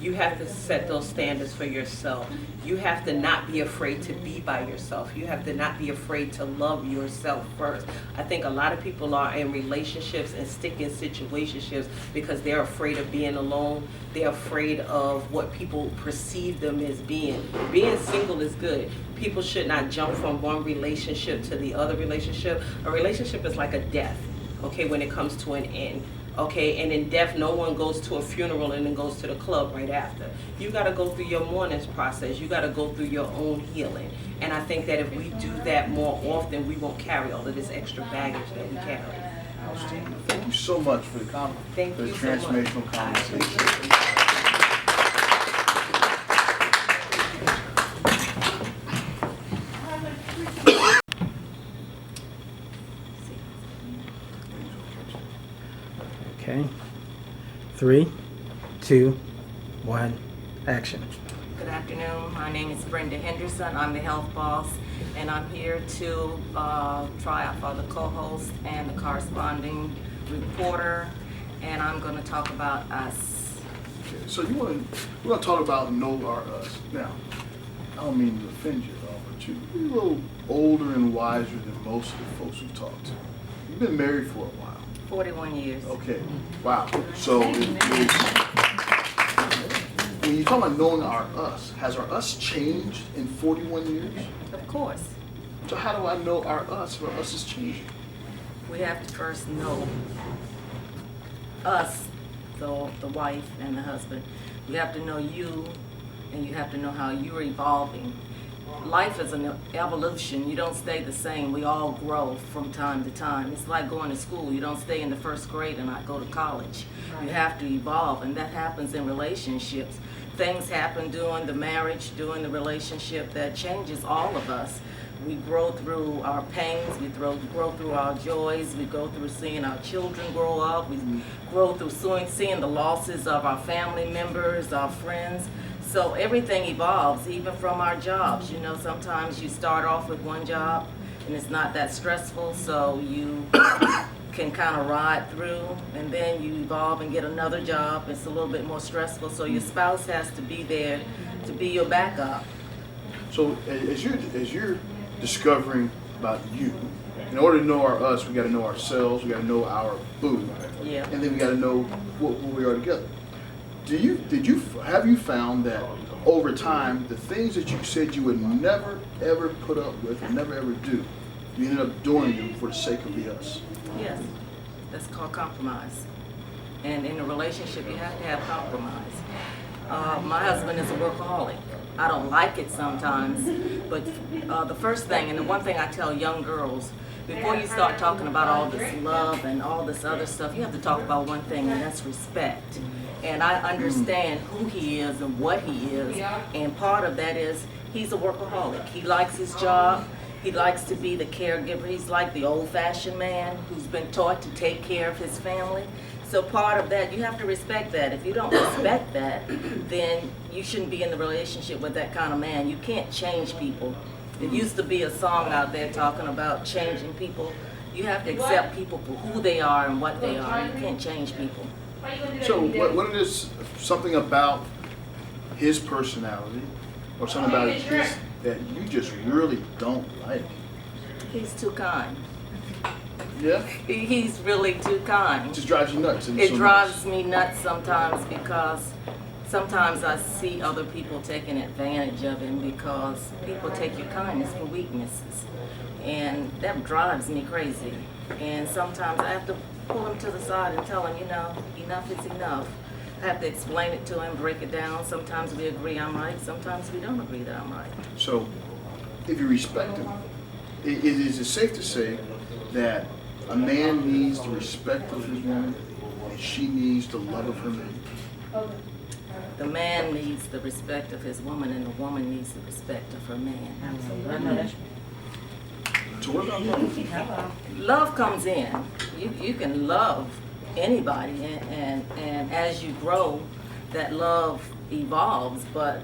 You have to set those standards for yourself. You have to not be afraid to be by yourself. You have to not be afraid to love yourself first. I think a lot of people are in relationships and stick in situationships because they're afraid of being alone. They're afraid of what people perceive them as being. Being single is good. People should not jump from one relationship to the other relationship. A relationship is like a death, okay, when it comes to an end. Okay, and in death, no one goes to a funeral and then goes to the club right after. You got to go through your mourning process. You got to go through your own healing. And I think that if we do that more often, we won't carry all of this extra baggage that we carry. Outstanding. Thank you so much for the Thank you so much. transformational conversation. Okay. 3, 2, 1, action. Good afternoon. My name is Brenda Henderson. I'm the health boss, and I'm here to try out for the co-host and the corresponding reporter, and I'm going to talk about us. Okay, so we're going to talk about know our us. Now, I don't mean to offend you at all, but but you're a little older and wiser than most of the folks we've talked to. You've been married for a while. 41 years. Okay, wow. So when you talk about knowing our us, has our us changed in 41 years? Of course. So how do I know our us if our us is changing? We have to first know us, the wife and the husband. You have to know you, and you have to know how you're evolving. Life is an evolution. You don't stay the same. We all grow from time to time. It's like going to school. You don't stay in the first grade and not go to college. You have to evolve, and that happens in relationships. Things happen during the marriage, during the relationship that changes all of us. We grow through our pains, we grow through our joys, we go through seeing our children grow up, we grow through seeing the losses of our family members, our friends. So everything evolves, even from our jobs. You know, sometimes you start off with one job and it's not that stressful, so you can kind of ride through, and then you evolve and get another job. It's a little bit more stressful, so your spouse has to be there to be your backup. So as you're discovering about you, in order to know our us, we got to know ourselves, we got to know our boo, Yeah. and then we got to know what we are together. Have you found that over time, the things that you said you would never ever put up with and never ever do, you ended up doing them for the sake of the us? Yes, that's called compromise. And in a relationship, you have to have compromise. My husband is a workaholic. I don't like it sometimes, but the first thing, and the one thing I tell young girls, before you start talking about all this love and all this other stuff, you have to talk about one thing, and that's respect. And I understand who he is and what he is, and part of that is he's a workaholic. He likes his job. He likes to be the caregiver. He's like the old-fashioned man who's been taught to take care of his family. So part of that, you have to respect that. If you don't respect that, then you shouldn't be in the relationship with that kind of man. You can't change people. There used to be a song out there talking about changing people. You have to accept people for who they are and what they are. You can't change people. So what is something about his personality or something about his that you just really don't like? He's too kind. Yeah? He's really too kind. It just drives you nuts. It drives me nuts sometimes because sometimes I see other people taking advantage of him because people take your kindness for weaknesses. And that drives me crazy. And sometimes I have to pull him to the side and tell him, you know, enough is enough. I have to explain it to him, break it down. Sometimes we agree I'm right, sometimes we don't agree that I'm right. So, if you respect him, is it safe to say that a man needs the respect of his woman and she needs the love of her man? The man needs the respect of his woman and the woman needs the respect of her man. Absolutely. So what about love? Love comes in. You can love anybody, and as you grow, that love evolves, but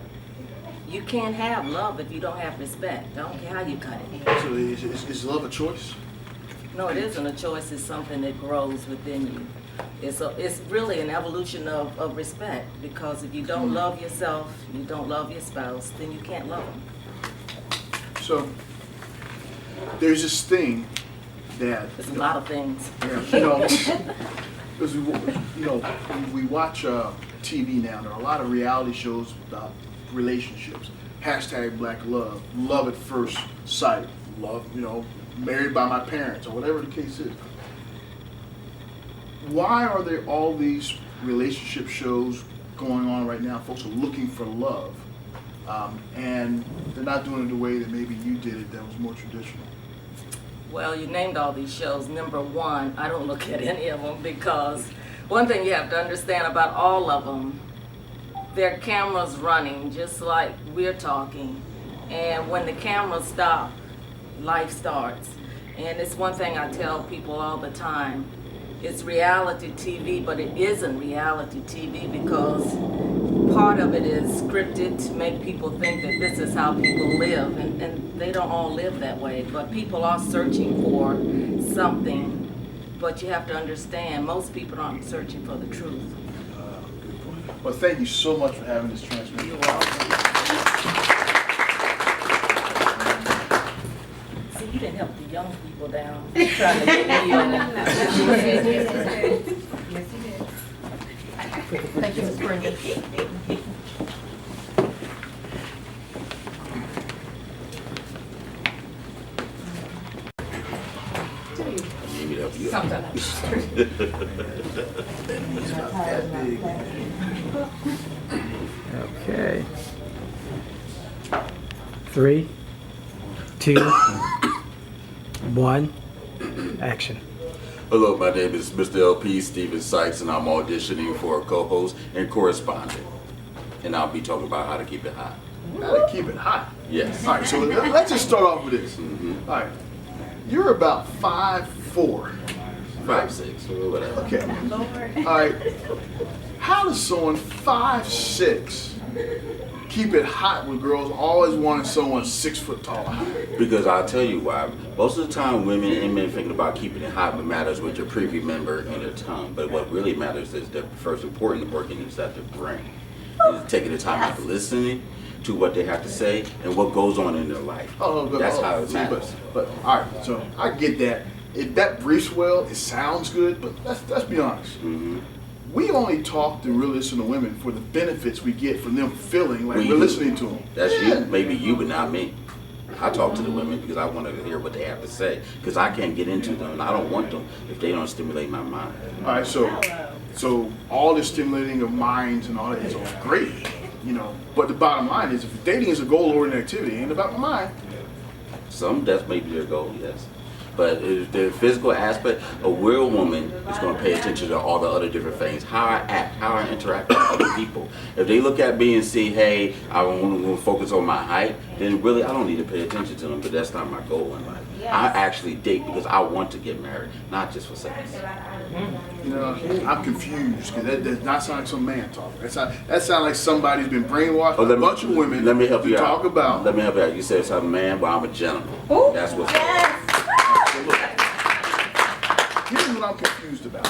you can't have love if you don't have respect. I don't care how you cut it. So is love a choice? No, it isn't a choice. It's something that grows within you. It's really an evolution of respect, because if you don't love yourself, you don't love your spouse, then you can't love them. So there's this thing that there's a lot of things. Yeah, because we watch TV now. There are a lot of reality shows about relationships. Hashtag Black Love, love at first sight, love, married by my parents, or whatever the case is. Why are there all these relationship shows going on right now? Folks are looking for love, and they're not doing it the way that maybe you did it, that was more traditional. Well, you named all these shows. Number one, I don't look at any of them, because one thing you have to understand about all of them, there are cameras running just like we're talking. And when the cameras stop, life starts. And it's one thing I tell people all the time. It's reality TV, but it isn't reality TV, because part of it is scripted to make people think that this is how people live, and they don't all live that way. But people are searching for something, but you have to understand, most people aren't searching for the truth. Good point. Well, thank you so much for having this transmission. You're welcome. You didn't help the young people down. Trying to get me on. Thank you, Ms. Brenda. Okay. 3, 2, 1, action. Hello, my name is Mr. LP Steven Sykes, and I'm auditioning for a co-host and correspondent. And I'll be talking about how to keep it hot. How to keep it hot. Yes. All right, so let's just start off with this. All right, you're about 5'4". 5'6", or whatever. Okay. All right. How does someone 5'6" keep it hot when girls always wanting someone 6 foot taller? Because I'll tell you why. Most of the time, women and men thinking about keeping it hot, what matters with your privy member and your tongue. But what really matters is the first important organ is that the brain. Is taking the time out to listening to what they have to say and what goes on in their life. That's how it matters. But all right, so I get that. If that briefs well, it sounds good, but let's be honest. We only talk and really listen to women for the benefits we get from them feeling like we're listening to them. That's you, maybe you, but not me. I talk to the women because I want to hear what they have to say, because I can't get into them and I don't want them if they don't stimulate my mind. All right, so all this stimulating of minds and all that is great, you know. But the bottom line is, if dating is a goal-oriented activity, it ain't about my mind. Some, that's maybe their goal, yes. But the physical aspect, a real woman is going to pay attention to all the other different things. How I act, how I interact with other people. If they look at me and see, hey, I want to focus on my height, then really I don't need to pay attention to them, but that's not my goal in life. Yes. I actually date because I want to get married, not just for sex. You know, I'm confused because that does not sound like some man talk. That sounds like somebody's been brainwashed by a bunch of women. Let me help you talk out. About. Let me help you out. You said something, man, but I'm a gentleman. Ooh. That's what's Here's what I'm confused about.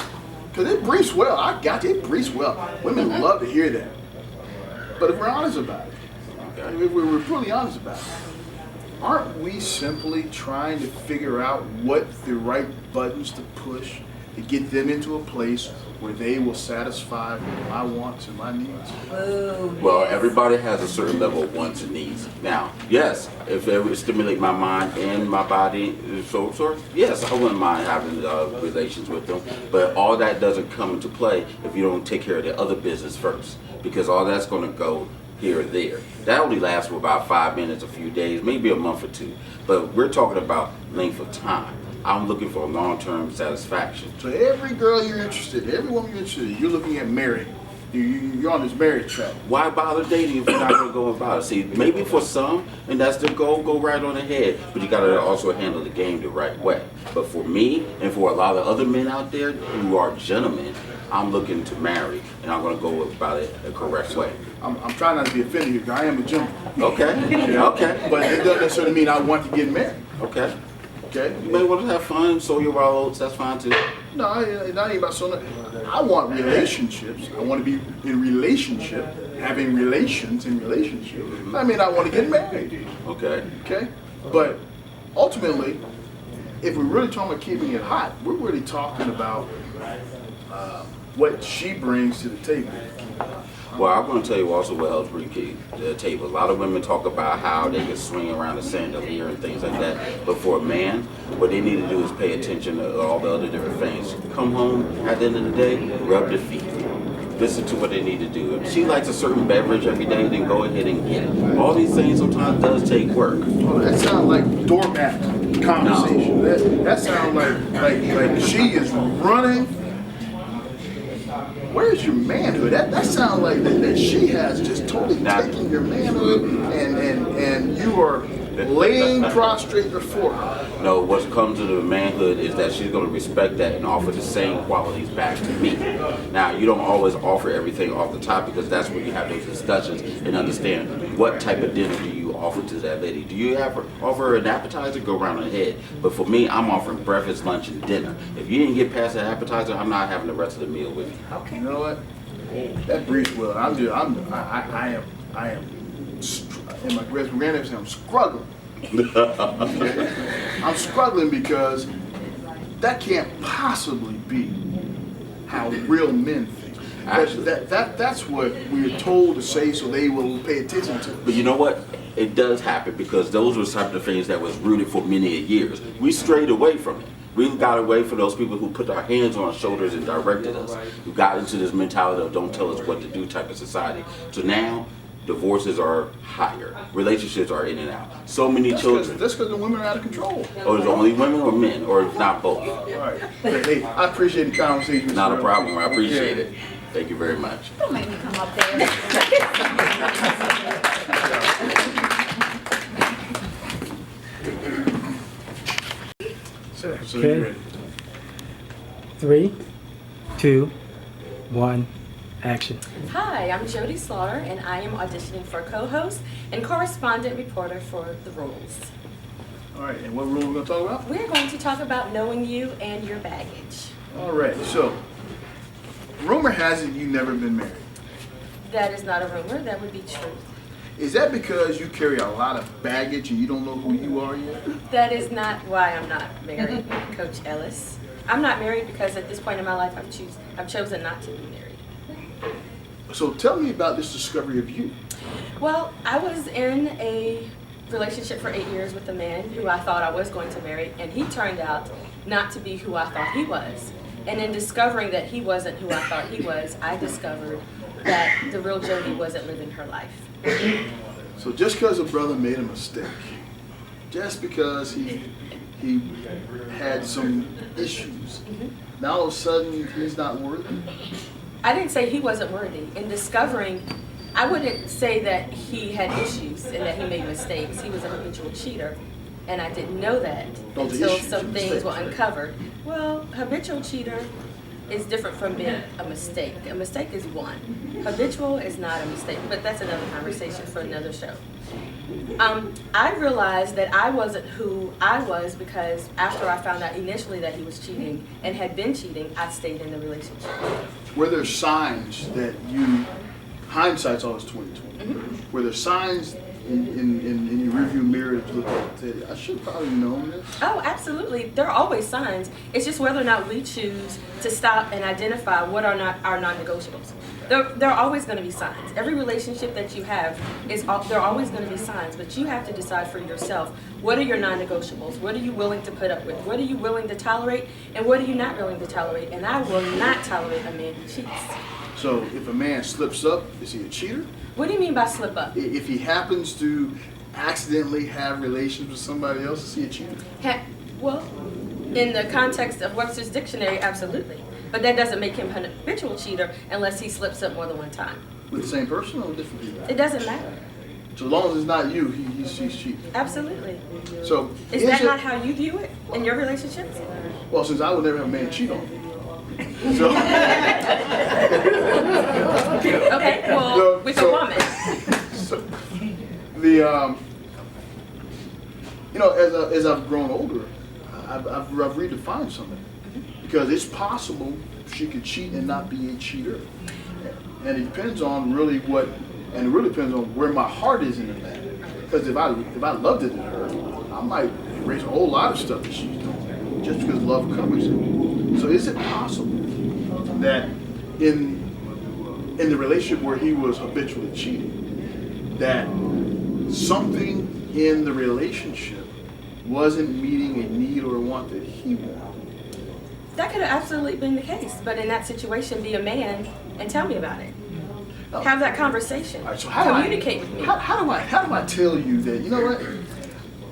Because it briefs well. I got you. It briefs well. Women love to hear that. But if we're honest about it, if we're really honest about it, aren't we simply trying to figure out what the right buttons to push to get them into a place where they will satisfy my wants and my needs? Well, everybody has a certain level of wants and needs. Now, yes, if it would stimulate my mind and my body, so yes, I wouldn't mind having relations with them. But all that doesn't come into play if you don't take care of the other business first, because all that's going to go here or there. That only lasts for about 5 minutes, a few days, maybe a month or two. But we're talking about length of time. I'm looking for long-term satisfaction. So every girl you're interested in, every woman you're interested in, you're looking at marriage. You're on this marriage track. Why bother dating if you're not going to go about it? See, maybe for some, and that's the goal, go right on ahead. But you got to also handle the game the right way. But for me, and for a lot of other men out there who are gentlemen, I'm looking to marry, and I'm going to go about it the correct way. I'm trying not to be offended here, because I am a gentleman. Okay, okay. But it doesn't necessarily mean I want to get married. Okay. Okay. You may want to have fun, sow your wild oats, that's fine too. No, it not even about so. I want relationships. I want to be in relationship, having relations in relationship. I mean, I want to get married. Okay. Okay. But ultimately, if we're really talking about keeping it hot, we're really talking about what she brings to the table. Well, I'm going to tell you also what helps bring to the table. A lot of women talk about how they can swing around the chandelier and things like that. But for a man, what they need to do is pay attention to all the other different things. Come home at the end of the day, rub their feet. Listen to what they need to do. If she likes a certain beverage every day, then go ahead and get it. All these things sometimes does take work. Oh, that sounds like doormat conversation. No. That sounds like she is running. Where's your manhood? That sounds like that she has just totally taken your manhood and you are laying prostrate before her. No, what comes to the manhood is that she's going to respect that and offer the same qualities back to me. Now, you don't always offer everything off the top, because that's when you have those discussions and understand what type of dinner do you offer to that lady. Do you offer her an appetizer? Go right ahead. But for me, I'm offering breakfast, lunch, and dinner. If you didn't get past that appetizer, I'm not having the rest of the meal with you. Okay. You know what? That briefs well. I am. And my granddad said I'm struggling I'm struggling because that can't possibly be how real men think. That's what we're told to say so they will pay attention to. But you know what? It does happen because those were the type of things that was rooted for many years. We strayed away from it. We got away from those people who put their hands on our shoulders and directed us, who got into this mentality of don't tell us what to do type of society. So now, divorces are higher. Relationships are in and out. So many children. That's because the women are out of control. Or is it only women or men? Or if not both? All right. Hey, I appreciate the conversation. Not a problem. I appreciate it. Thank you very much. Don't make me come up there. So you Okay. ready? 3, 2, 1, action. Hi, I'm Jody Slaughter, and I am auditioning for co-host and correspondent reporter for the Rulz. All right, and what rule are we going to talk about? We're going to talk about knowing you and your baggage. All right, so rumor has it you've never been married. That is not a rumor, that would be truth. Is that because you carry a lot of baggage and you don't know who you are yet? That is not why I'm not married, Coach Ellis. I'm not married because at this point in my life I've chosen not to be married. So tell me about this discovery of you. Well, I was in a relationship for 8 years with a man who I thought I was going to marry, and he turned out not to be who I thought he was. And in discovering that he wasn't who I thought he was, I discovered that the real Jody wasn't living her life. So just because a brother made a mistake, just because he had some issues, now all of a sudden he's not worthy? I didn't say he wasn't worthy. In discovering, I wouldn't say that he had issues and that he made mistakes. He was a habitual cheater, and I didn't know that Those until issues some and things mistakes, were right? uncovered. Well, habitual cheater is different from being a mistake. A mistake is one. Habitual is not a mistake, but that's another conversation for another show. I realized that I wasn't who I was because after I found out initially that he was cheating and had been cheating, I stayed in the relationship. Were there signs that you, hindsight's always 20/20, were there signs in your rearview mirror that you looked at and said, I should have probably known this? Oh, absolutely. There are always signs. It's just whether or not we choose to stop and identify what are not our non-negotiables. There are always going to be signs. Every relationship that you have, there are always going to be signs, but you have to decide for yourself, what are your non-negotiables? What are you willing to put up with? What are you willing to tolerate? And what are you not willing to tolerate? And I will not tolerate a man who cheats. So if a man slips up, is he a cheater? What do you mean by slip up? If he happens to accidentally have relations with somebody else, is he a cheater? Well, in the context of Webster's dictionary, absolutely. But that doesn't make him a habitual cheater unless he slips up more than one time. With the same person or different people? It doesn't matter. So as long as it's not you, he's cheating. Absolutely. So Is that not how you view it in your relationships? Well, since I would never have a man cheat on me. So Okay, well, with a woman. So, as I've grown older, I've redefined something. Because it's possible she could cheat and not be a cheater. And it depends on really depends on where my heart is in the matter. Because if I loved it in her, I might erase a whole lot of stuff that she's doing, just because love covers it. So is it possible that in the relationship where he was habitually cheating, that something in the relationship wasn't meeting a need or a want that he wanted? That could have absolutely been the case, but in that situation, be a man and tell me about it. Oh. Have that conversation. All right, so Communicate with me. How do I tell you that, you know what,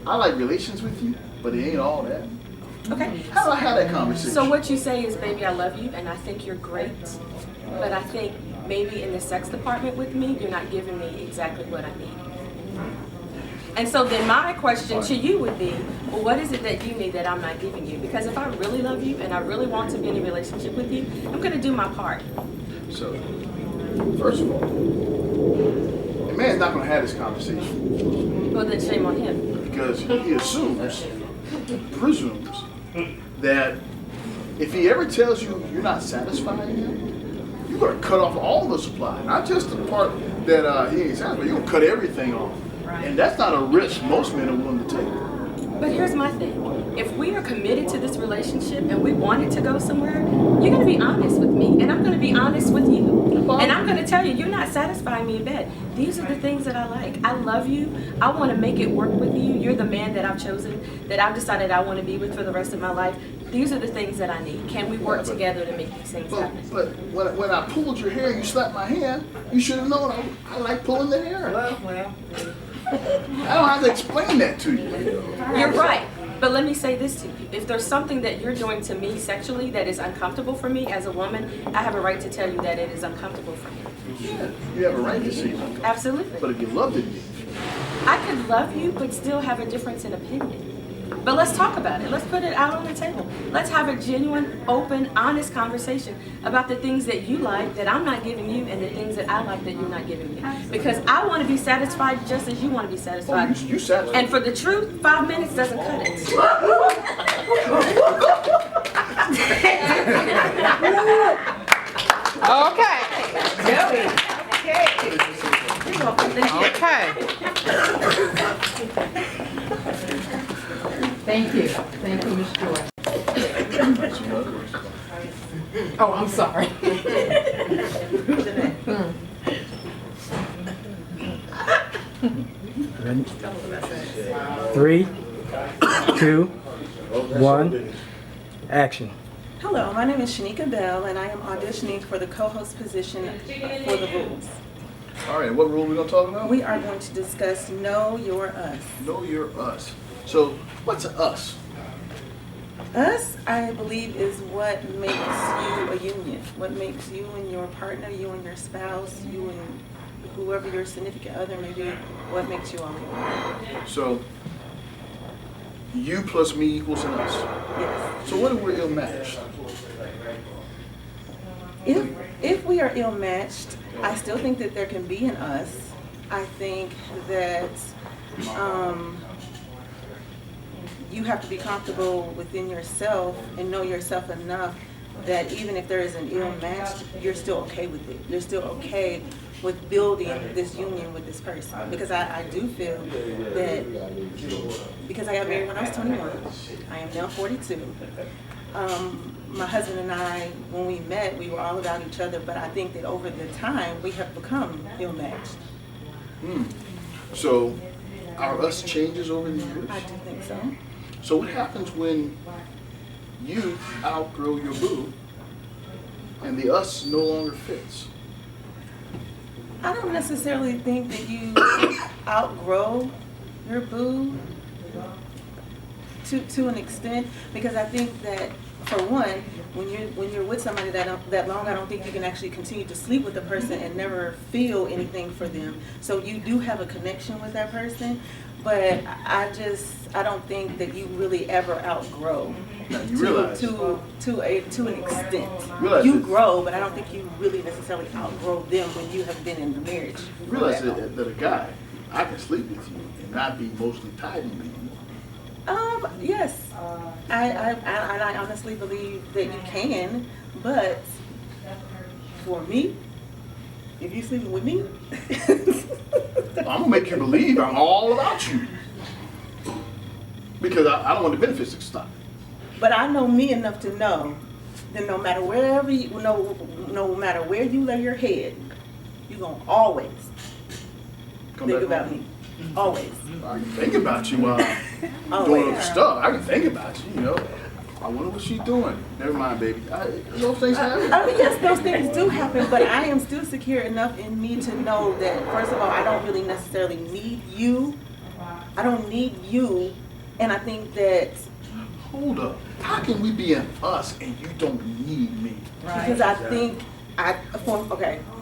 I like relations with you, but it ain't all that? Okay. How do I have that conversation? So what you say is, baby, I love you, and I think you're great, but I think maybe in the sex department with me, you're not giving me exactly what I need. And so then my question to you would be, well, what is it that you need that I'm not giving you? Because if I really love you and I really want to be in a relationship with you, I'm going to do my part. So, first of all, a man's not going to have this conversation. Well, then shame on him. Because he presumes that if he ever tells you you're not satisfying him, you're going to cut off all the supply. Not just the part that he ain't satisfied, you're going to cut everything off. And that's not a risk most men are willing to take. But here's my thing. If we are committed to this relationship and we want it to go somewhere, you're going to be honest with me, and I'm going to be honest with you. And I'm going to tell you, you're not satisfying me in bed. These are the things that I like. I love you. I want to make it work with you. You're the man that I've chosen, that I've decided I want to be with for the rest of my life. These are the things that I need. Can we work together to make these things happen? But when I pulled your hair, you slapped my hand, you should have known I like pulling the hair. Well. I don't have to explain that to you. You're right. But let me say this to you. If there's something that you're doing to me sexually that is uncomfortable for me as a woman, I have a right to tell you that it is uncomfortable for me. Yeah, you have a right to see that. Absolutely. But if you loved it, I could love you, but still have a difference in opinion. But let's talk about it. Let's put it out on the table. Let's have a genuine, open, honest conversation about the things that you like that I'm not giving you and the things that I like that you're not giving me. Because I want to be satisfied just as you want to be satisfied. Oh, you satisfied. And for the truth, 5 minutes doesn't cut it. Okay. Joey. Okay. Thank you. Thank you, Ms. Joy. Oh, I'm sorry. Ready? 3, 2, 1, action. Hello, my name is Shanika Bell, and I am auditioning for the co-host position for the Rulz. all right, what rule are we going to talk about? We are going to discuss Know Your Us. Know your us. So, what's us? Us, I believe, is what makes you a union. What makes you and your partner, you and your spouse, you and whoever your significant other may be, what makes you all one. So, you plus me equals an us. Yes. So what if we're ill-matched? If we are ill-matched, I still think that there can be an us. I think that you have to be comfortable within yourself and know yourself enough that even if there is an ill-matched, you're still okay with it. You're still okay with building this union with this person. Because I do feel that, because I got married when I was 21, I am now 42. My husband and I, when we met, we were all about each other, but I think that over the time, we have become ill-matched. So, our us changes over the years? I do think so. So what happens when you outgrow your boo and the us no longer fits? I don't necessarily think that you outgrow your boo to an extent, because I think that, for one, when you're with somebody that long, I don't think you can actually continue to sleep with the person and never feel anything for them. So you do have a connection with that person, but I don't think that you really ever outgrow to an extent. You grow, but I don't think you really necessarily outgrow them when you have been in the marriage. You realize that a guy, I can sleep with you and not be emotionally tied to you. Yes. I honestly believe that you can, but for me, if you're sleeping with me, I'm gonna make you believe I'm all about you. Because I don't want the benefits to stop. But I know me enough to know that no matter wherever you, no matter where you lay your head, you're gonna always think about me. Always. I can think about you while doing other stuff. I can think about you, you know. I wonder what she's doing. Never mind, baby. Those things happen. I mean, yes, those things do happen, but I am still secure enough in me to know that, first of all, I don't really necessarily need you. I don't need you, and I think that... Hold up. How can we be an us and you don't need me? Because I think,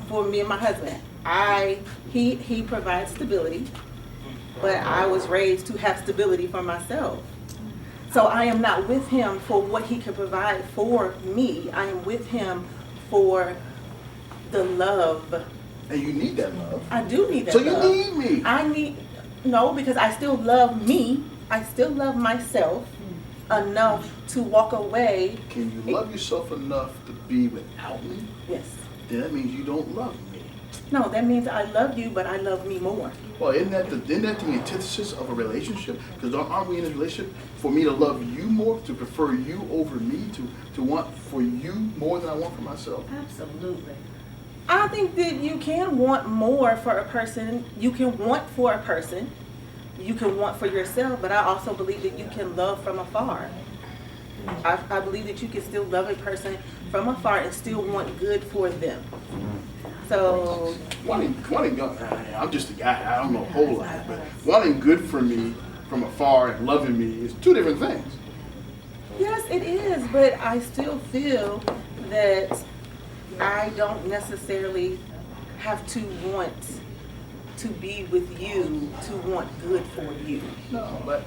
for me and my husband, he provides stability, but I was raised to have stability for myself. So I am not with him for what he can provide for me. I am with him for the love. And you need that love. I do need that so love. So you need me. No, because I still love me. I still love myself enough to walk away. Can you love yourself enough to be without me? Yes. Then that means you don't love me. No, that means I love you, but I love me more. Well, isn't that the antithesis of a relationship? Because aren't we in a relationship for me to love you more, to prefer you over me, to want for you more than I want for myself? Absolutely. I think that you can want more for a person. You can want for a person. You can want for yourself, but I also believe that you can love from afar. I believe that you can still love a person from afar and still want good for them. So wanting I'm just a guy, I don't know a whole lot, but wanting good for me from afar and loving me is two different things. yes, it is, but I still feel that I don't necessarily have to want to be with you to want good for you. No, but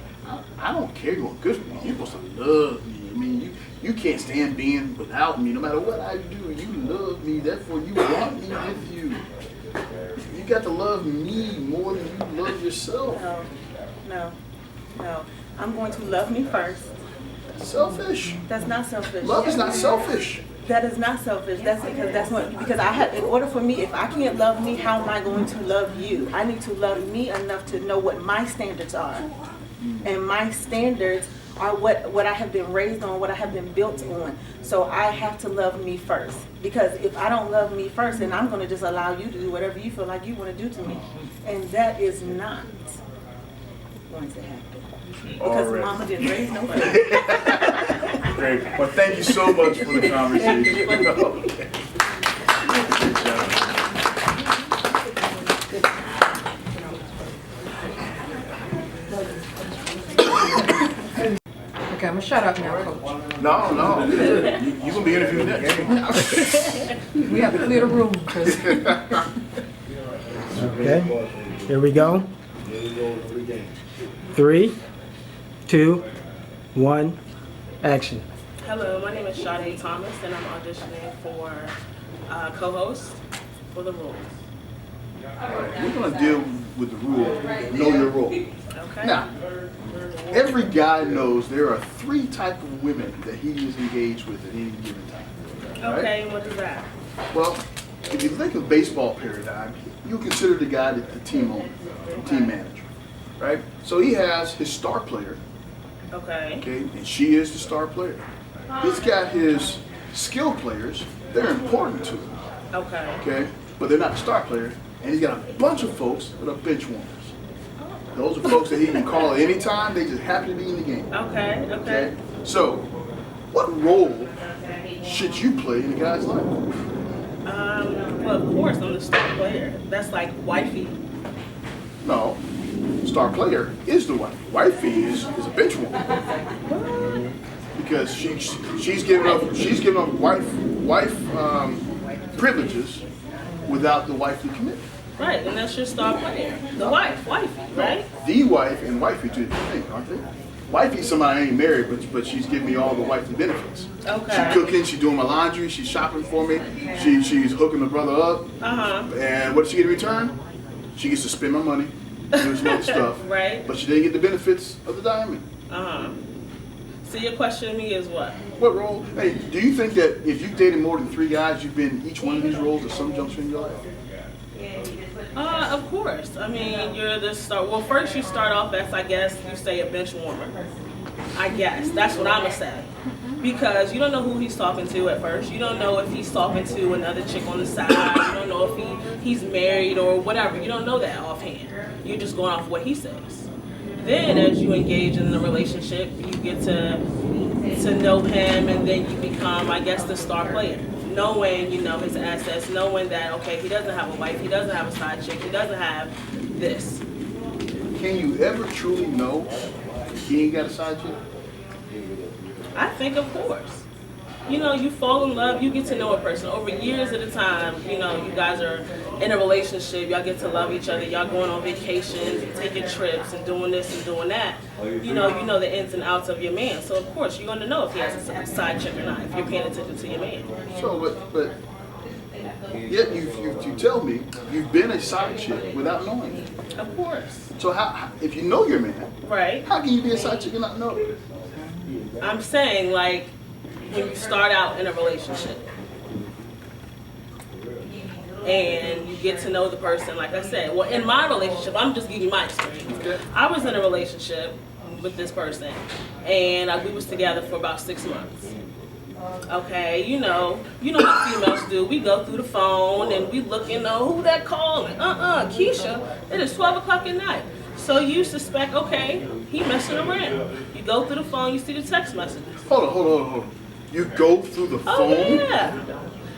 I don't care you want good for me. You're supposed to love me. I mean, you can't stand being without me. No matter what I do, you love me. Therefore, you want me with you. You got to love me more than you love yourself. No. I'm going to love me first. That's selfish. That's not selfish. Love is not selfish. That is not selfish. Because I have, in order for me, if I can't love me, how am I going to love you? I need to love me enough to know what my standards are. And my standards are what I have been raised on, what I have been built on. So I have to love me first. Because if I don't love me first, then I'm going to just allow you to do whatever you feel like you want to do to me. And that is not going to happen. Because Alright. mama didn't raise no baby. Great. Well, thank you so much for the conversation. Okay. Okay, I'm gonna shut up now, Coach. No. You're going to be interviewed next. We have to clear the room, Chris. Okay, here we go. 3, 2, 1, action. Hello, my name is Sade Thomas, and I'm auditioning for co-host for the Rulz. We're going to deal with the rule, know your role. Okay. Now, every guy knows there are 3 types of women that he is engaged with at any given time. Right? Okay, and what is that? Well, if you think of baseball paradigm, you consider the guy the team owner, team manager, right? So he has his star player, Okay. okay, and she is the star player. He's got his skill players, they're important to him, Okay. okay, but they're not the star player, and he's got a bunch of folks that are bench warmers. Those are folks that he can call at any time, they just happen to be in the game. Okay. So, what role should you play in a guy's life? Well, of course, I'm the star player. That's like wifey. No, star player is the wife. Wifey is a bench woman because she's giving up wife privileges without the wifely commitment. Right, and that's your star player. The wifey, right? The wife and wifey two different things, aren't they? Wifey's somebody I ain't married, but she's giving me all the wifely benefits. Okay. She's cooking, she's doing my laundry, she's shopping for me, she's hooking the brother up. And what does she get in return? She gets to spend my money, do some other stuff. Right. But she didn't get the benefits of the diamond. So your question to me is what? What role? Hey, do you think that if you've dated more than 3 guys, you've been each one of these roles at some juncture in your life? Of course. I mean, you're the star. Well, first you start off as, I guess, you say a bench warmer. I guess. That's what I'm going to say. Because you don't know who he's talking to at first. You don't know if he's talking to another chick on the side. You don't know if he's married or whatever. You don't know that offhand. You're just going off what he says. Then as you engage in the relationship, you get to know him, and then you become, I guess, the star player. Knowing, his assets, knowing that, okay, he doesn't have a wife, he doesn't have a side chick, he doesn't have this. Can you ever truly know he ain't got a side chick? I think, of course. You fall in love, you get to know a person over years at a time. You guys are in a relationship, y'all get to love each other, y'all going on vacations and taking trips and doing this and doing that. You know the ins and outs of your man. So of course you're going to know if he has a side chick or not, if you're paying attention to your man. So, but yet you tell me you've been a side chick without knowing it. Of course. So how if you know your man, right? How can you be a side chick and not know it? I'm saying, like, when you start out in a relationship and you get to know the person. Like I said, well, in my relationship, I'm just giving you my experience. I was in a relationship with this person, and we was together for about 6 months. Okay, you know what females do. We go through the phone and we look, who that calling? Keisha, it is 12 o'clock at night. So you suspect, okay, he messing around. You go through the phone, you see the text messages. Hold on. You go through the phone? Oh, yeah.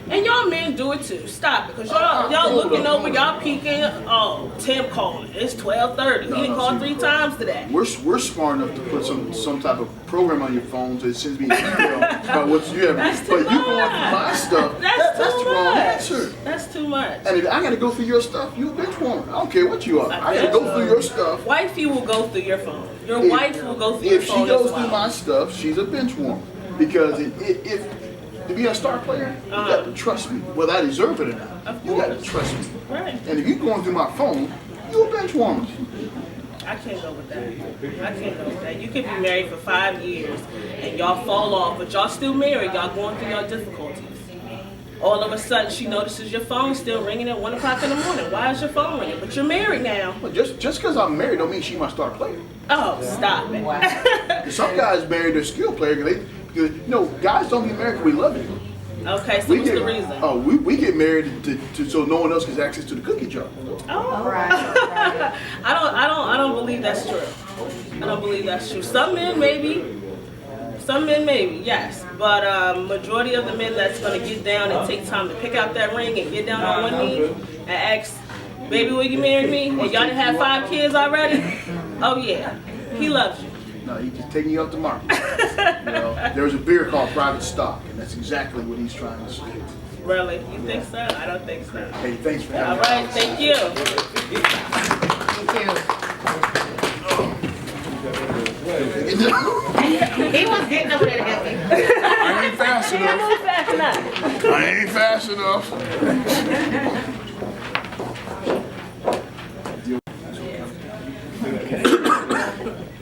And y'all men do it too. Stop it. Because y'all looking over, y'all peeking. Oh, Tim calling. It's 12:30. He didn't call 3 times today. We're smart enough to put some type of program on your phone so it sends me an email about what you have. That's too but much. you going through my stuff, that's the wrong answer. That's too much. And if I got to go through your stuff, you a bitch woman. I don't care what you are. I got to go through your stuff. Wifey will go through your phone. Your wife will go through your If phone. she goes as well. through my stuff, she's a bench woman. Because if to be a star player, you got to trust me, whether I deserve it or not. You got to trust me. Right. And if you're going through my phone, you a bench woman. I can't go with that. I can't go with that. You could be married for 5 years and y'all fall off, but y'all still married. Y'all going through your difficulties. All of a sudden, she notices your phone still ringing at 1 o'clock in the morning. Why is your phone ringing? But you're married now. Well, just because I'm married don't mean she my star player. Oh, stop it. Some guys marry their skill player because guys don't get married because we love you. Okay, so what's the reason? Oh, we get married to so no one else gets access to the cookie jar. Oh, right. I don't believe that's true. I don't believe that's true. Some men maybe, yes. But majority of the men that's gonna get down and take time to pick out that ring and get down on one knee and ask, baby, will you marry me? And y'all done have 5 kids already? Oh yeah, he loves you. No, he's just taking you up the market. There's a beer called Private Stock, and that's exactly what he's trying to say. Really? You think so? I don't think so. Hey, thanks for having me. All right, thank you. He was getting over there to help me. I ain't fast enough. I ain't fast enough.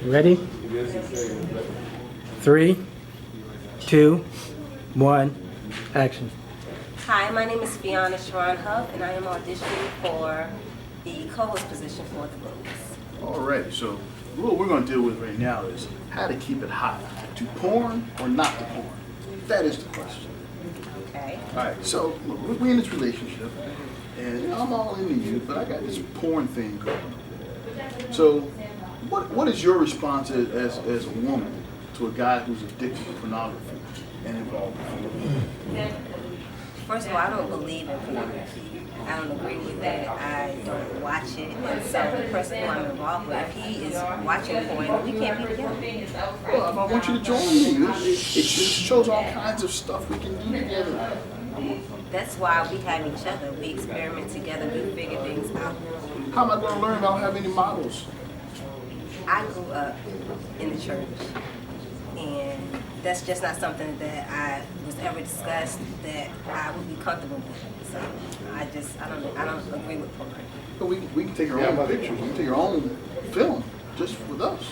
Ready? 3, 2, 1, action. Hi, my name is Fiona Sharon Huff, and I am auditioning for the co-host position for the Rulz. All right, so what we're going to deal with right now is how to keep it hot. To porn or not to porn? That is the question. Okay. All right, so look, we're in this relationship, and I'm all into you, but I got this porn thing going on. So what is your response as a woman to a guy who's addicted to pornography and involved in it? First of all, I don't believe in pornography. I don't agree with that. I don't watch it. And so the person who I'm involved with, if he is watching porn, we can't be together. Well, I want you to join me. It shows all kinds of stuff we can do together. That's why we have each other. We experiment together. We figure things out. How am I going to learn if I don't have any models? I grew up in the church, and that's just not something that I was ever discussed that I would be comfortable with. So I don't agree with porn. But we can take our own pictures. We can take our own film just with us.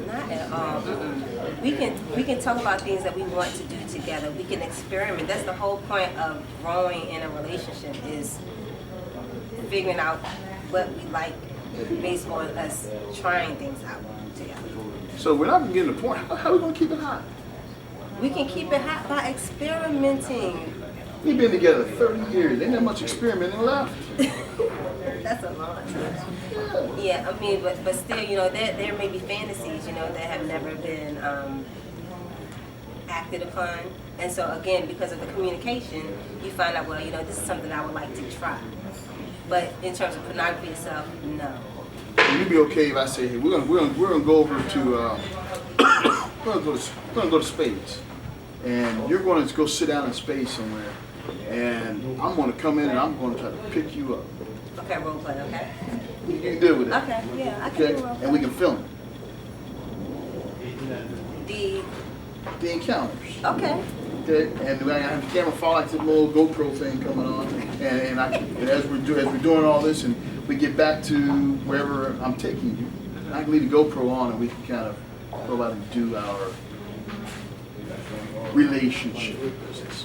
Not at all. We can talk about things that we want to do together. We can experiment. That's the whole point of growing in a relationship, is figuring out what we like based on us trying things out together. So we're not going to get into porn. How are we going to keep it hot? We can keep it hot by experimenting. We've been together 30 years. Ain't that much experimenting left. That's a long time. Yeah, I mean, but still, there may be fantasies, that have never been acted upon. And so again, because of the communication, you find out, well, this is something I would like to try. But in terms of pornography itself, no. You'd be okay if I say, hey, we're gonna go over to we're gonna go to Spades, and you're going to go sit down in Spades somewhere, and I'm going to come in and I'm going to try to pick you up. Okay, role play. Okay. You can deal with it. Okay, yeah, I can do role play. And we can film it. The encounters. Okay. Okay, and I have the camera follow like this little GoPro thing coming on, and as we're doing all this, and we get back to wherever I'm taking you, I can leave the GoPro on, and we can kind of go out and do our relationship business.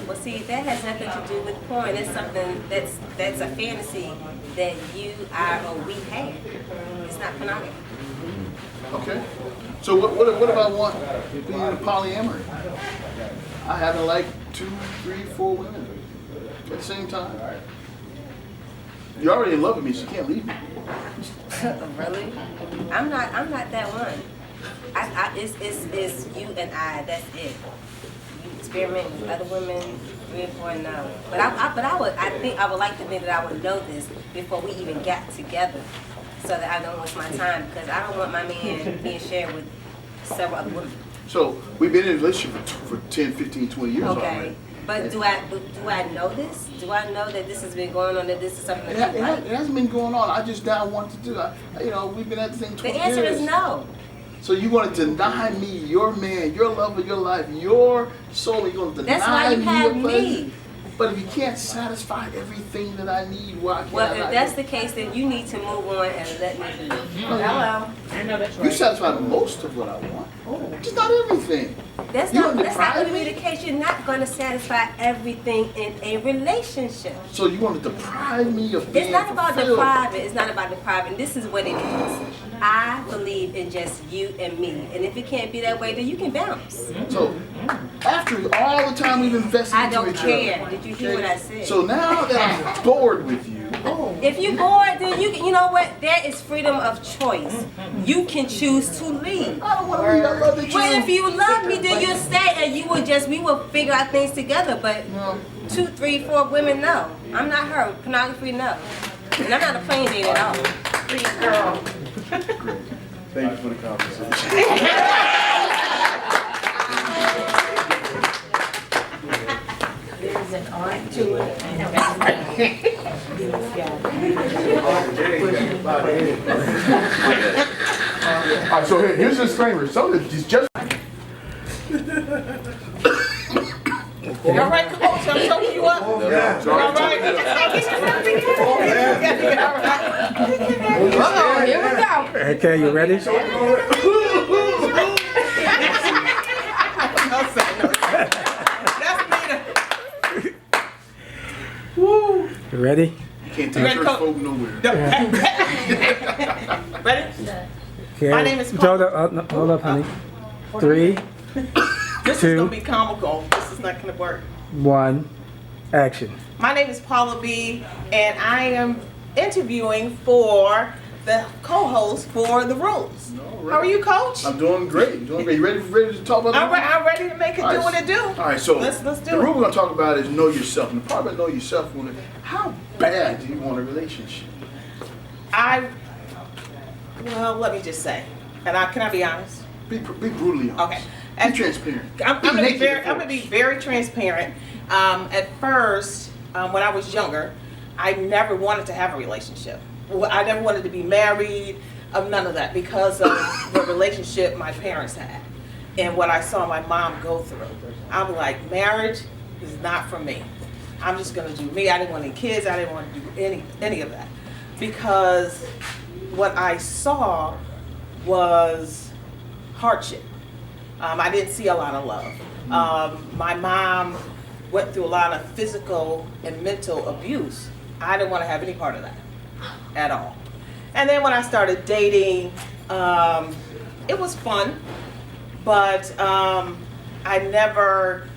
Well, see, that has nothing to do with porn. It's something that's a fantasy that you, I, or we have. It's not pornography. Okay. So what about being in polyamory? I having like 2, 3, 4 women at the same time. You're already in love with me, so you can't leave me. Really? I'm not that one. It's you and I. That's it. You experiment with other women, 3 or 4, no. But I would like to think that I would know this before we even got together, so that I don't waste my time, because I don't want my man being shared with several other women. So we've been in a relationship for 10, 15, 20 years already. But do I know this? Do I know that this has been going on, that this is something that you like? It hasn't been going on. I just now want to do it. We've been at the thing 20 The answer years. is no. So you want to deny me, your man, your love of your life, your soul. You're going to deny That's why you me have your pleasure? me. But if you can't satisfy everything that I need, why can't Well, I if not that's do the case, then you need to move on and let me be. Hello. I know that's You satisfy most of what I want. Just not everything. That's You not wanna going to deprive be the case. You're not going to satisfy everything in a relationship. So you want to deprive me of being It's not about fulfilled. depriving. It's not about depriving. This is what it is. I believe in just you and me. And if it can't be that way, then you can bounce. So after all the time we've invested I into don't each care. other, Did you hear what I said? so now that I'm bored with you, If you're bored, then you know what? There is freedom of choice. You can choose to leave. I don't want to leave. I love that you. Well, if you love me, then you'll stay and we will figure out things together. But 2, 3, 4 women, no. I'm not her. Pornography, no. And I'm not a plain date at all. Please, girl. Thank you for the conversation. There's an art to it. All right, so here's a disclaimer. Some of these just. Y'all right, Coach? I'm choking you up. Yeah. Y'all right? Uh-oh, here we go. Okay, you ready? You ready? You can't take church folk nowhere. Ready? Okay. My name is Hold up, no, hold up, honey. 3, This is 2, going to be comical. This is not going to work. 1, action. My name is Paula B, and I am interviewing for the co-host for the Rulz. How are you, Coach? I'm doing great. Doing great. You ready to talk about the rule? I'm ready to make it do what it do. All right, so let's the do rule it. we're going to talk about is know yourself. And the part about know yourself, how bad do you want a relationship? Well, let me just say, and can I be honest? Be brutally honest. Okay. Be transparent. I'm going to be very transparent. At first, when I was younger, I never wanted to have a relationship. I never wanted to be married, none of that, because of the relationship my parents had and what I saw my mom go through. I'm like, marriage is not for me. I'm just going to do me. I didn't want any kids. I didn't want to do any of that, because what I saw was hardship. I didn't see a lot of love. My mom went through a lot of physical and mental abuse. I didn't want to have any part of that at all. And then when I started dating, it was fun, but I never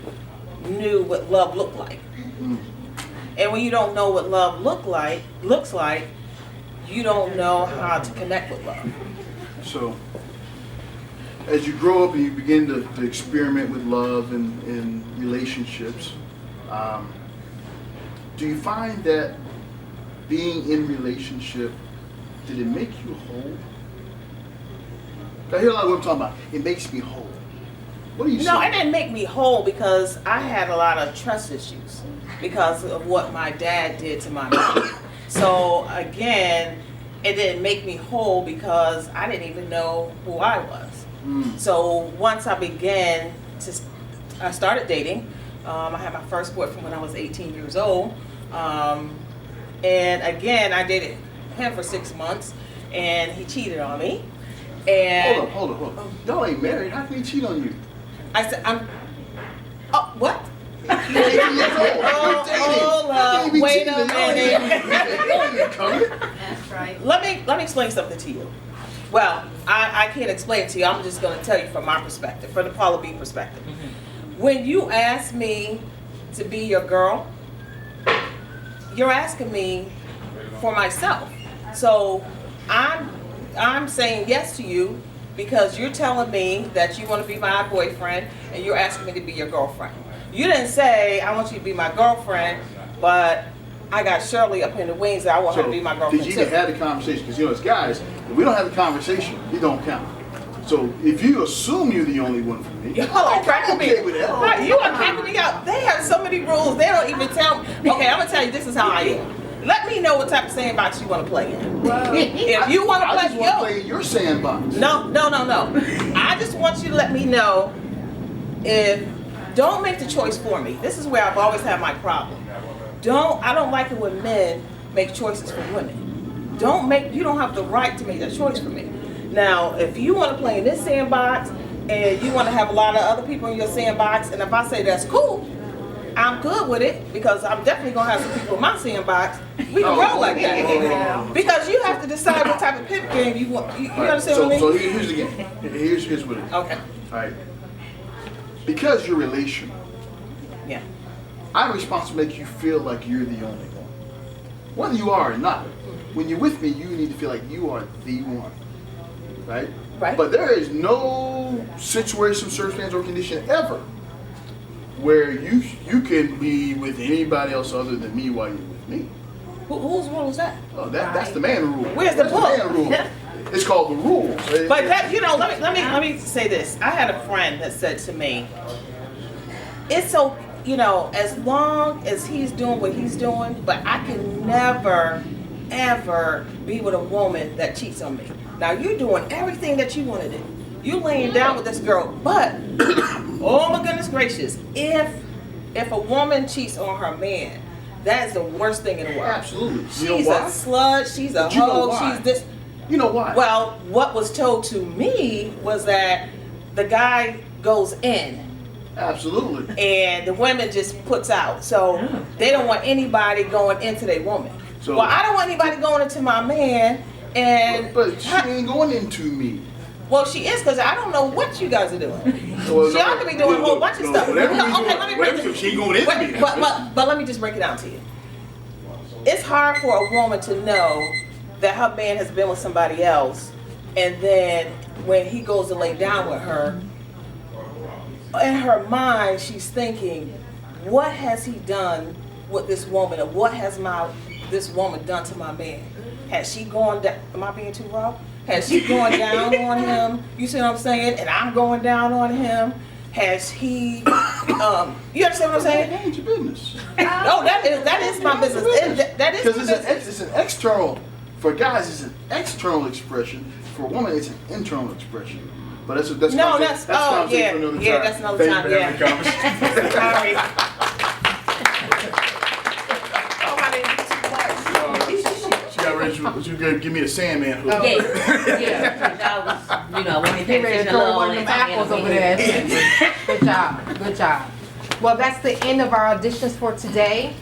knew what love looked like. And when you don't know what love looks like, you don't know how to connect with love. So, as you grow up and you begin to experiment with love and relationships, do you find that being in relationship, did it make you whole? I hear a lot of what I'm talking about. It makes me whole. What do you say? No, it didn't make me whole, because I had a lot of trust issues because of what my dad did to my mom. So again, it didn't make me whole because I didn't even know who I was. So once I started dating. I had my first boyfriend when I was 18 years old. And again, I dated him for 6 months, and he cheated on me. And Hold up. Y'all ain't married. How can he cheat on you? I said, what? Hold up, wait a minute. That's right. Let me explain something to you. Well, I can't explain it to you. I'm just going to tell you from my perspective, from the Paula B perspective. When you ask me to be your girl, you're asking me for myself. So I'm saying yes to you because you're telling me that you want to be my boyfriend and you're asking me to be your girlfriend. You didn't say I want you to be my girlfriend, but I got Shirley up in the wings that I want her to be my girlfriend Did too. you even have the conversation? Because as guys, if we don't have the conversation, it don't count. So if you assume you're the only one for me, Hello, cracking me. okay with that. Right, you are cracking me out. They have so many rules. They don't even tell me. Okay, I'm gonna tell you. This is how I am. Let me know what type of sandbox you want to play in. If you want to I play, just want to play in your sandbox. No. I just want you to let me know if. Don't make the choice for me. This is where I've always had my problem. I don't like it when men make choices for women. You don't have the right to make that choice for me. Now, if you want to play in this sandbox and you want to have a lot of other people in your sandbox, and if I say that's cool, I'm good with it because I'm definitely going to have some people in my sandbox. We can roll like that. Because you have to decide what type of pimp game you want. You understand what I mean? So here's the game. Here's what it is. Okay. All right. Because you're relational. Yeah. I'm responsible to make you feel like you're the only one. Whether you are or not. When you're with me, you need to feel like you are the one. Right? Right. But there is no situation, circumstance, or condition ever where you can be with anybody else other than me while you're with me. Whose rule is that? Oh, that's the man rule. Where's the book? Man rule. It's called the rules. But that, let me say this. I had a friend that said to me, it's so, as long as he's doing what he's doing, but I can never, ever be with a woman that cheats on me. Now you're doing everything that you want to do. You laying down with this girl, but oh my goodness gracious, if a woman cheats on her man, that is the worst thing in the world. Absolutely. She's a slut. She's a hoe. She's this. You know why? Well, what was told to me was that the guy goes in. Absolutely. And the women just puts out. So they don't want anybody going into their woman. So, I don't want anybody going into my man. And but she ain't going into me. Well, she is, because I don't know what you guys are doing. She ought to be doing a whole bunch of stuff. She going into me. But let me just break it down to you. It's hard for a woman to know that her man has been with somebody else, and then when he goes to lay down with her, in her mind she's thinking, what has he done with this woman, or what has this woman done to my man? Has she gone down? Am I being too raw? Has she gone down on him? You see what I'm saying? And I'm going down on him. Has he? You understand what I'm saying? That ain't your business. No, that is my business. That is because it's an external. For guys, it's an external expression. For a woman, it's an internal expression. But that's no, that's for another time. That's another time. Yeah. Sorry. You gotta give me a Sandman hook. Yeah. That was, when Get ready to throw one of them apples over there. Good job. Good job. Well, that's the end of our auditions for today.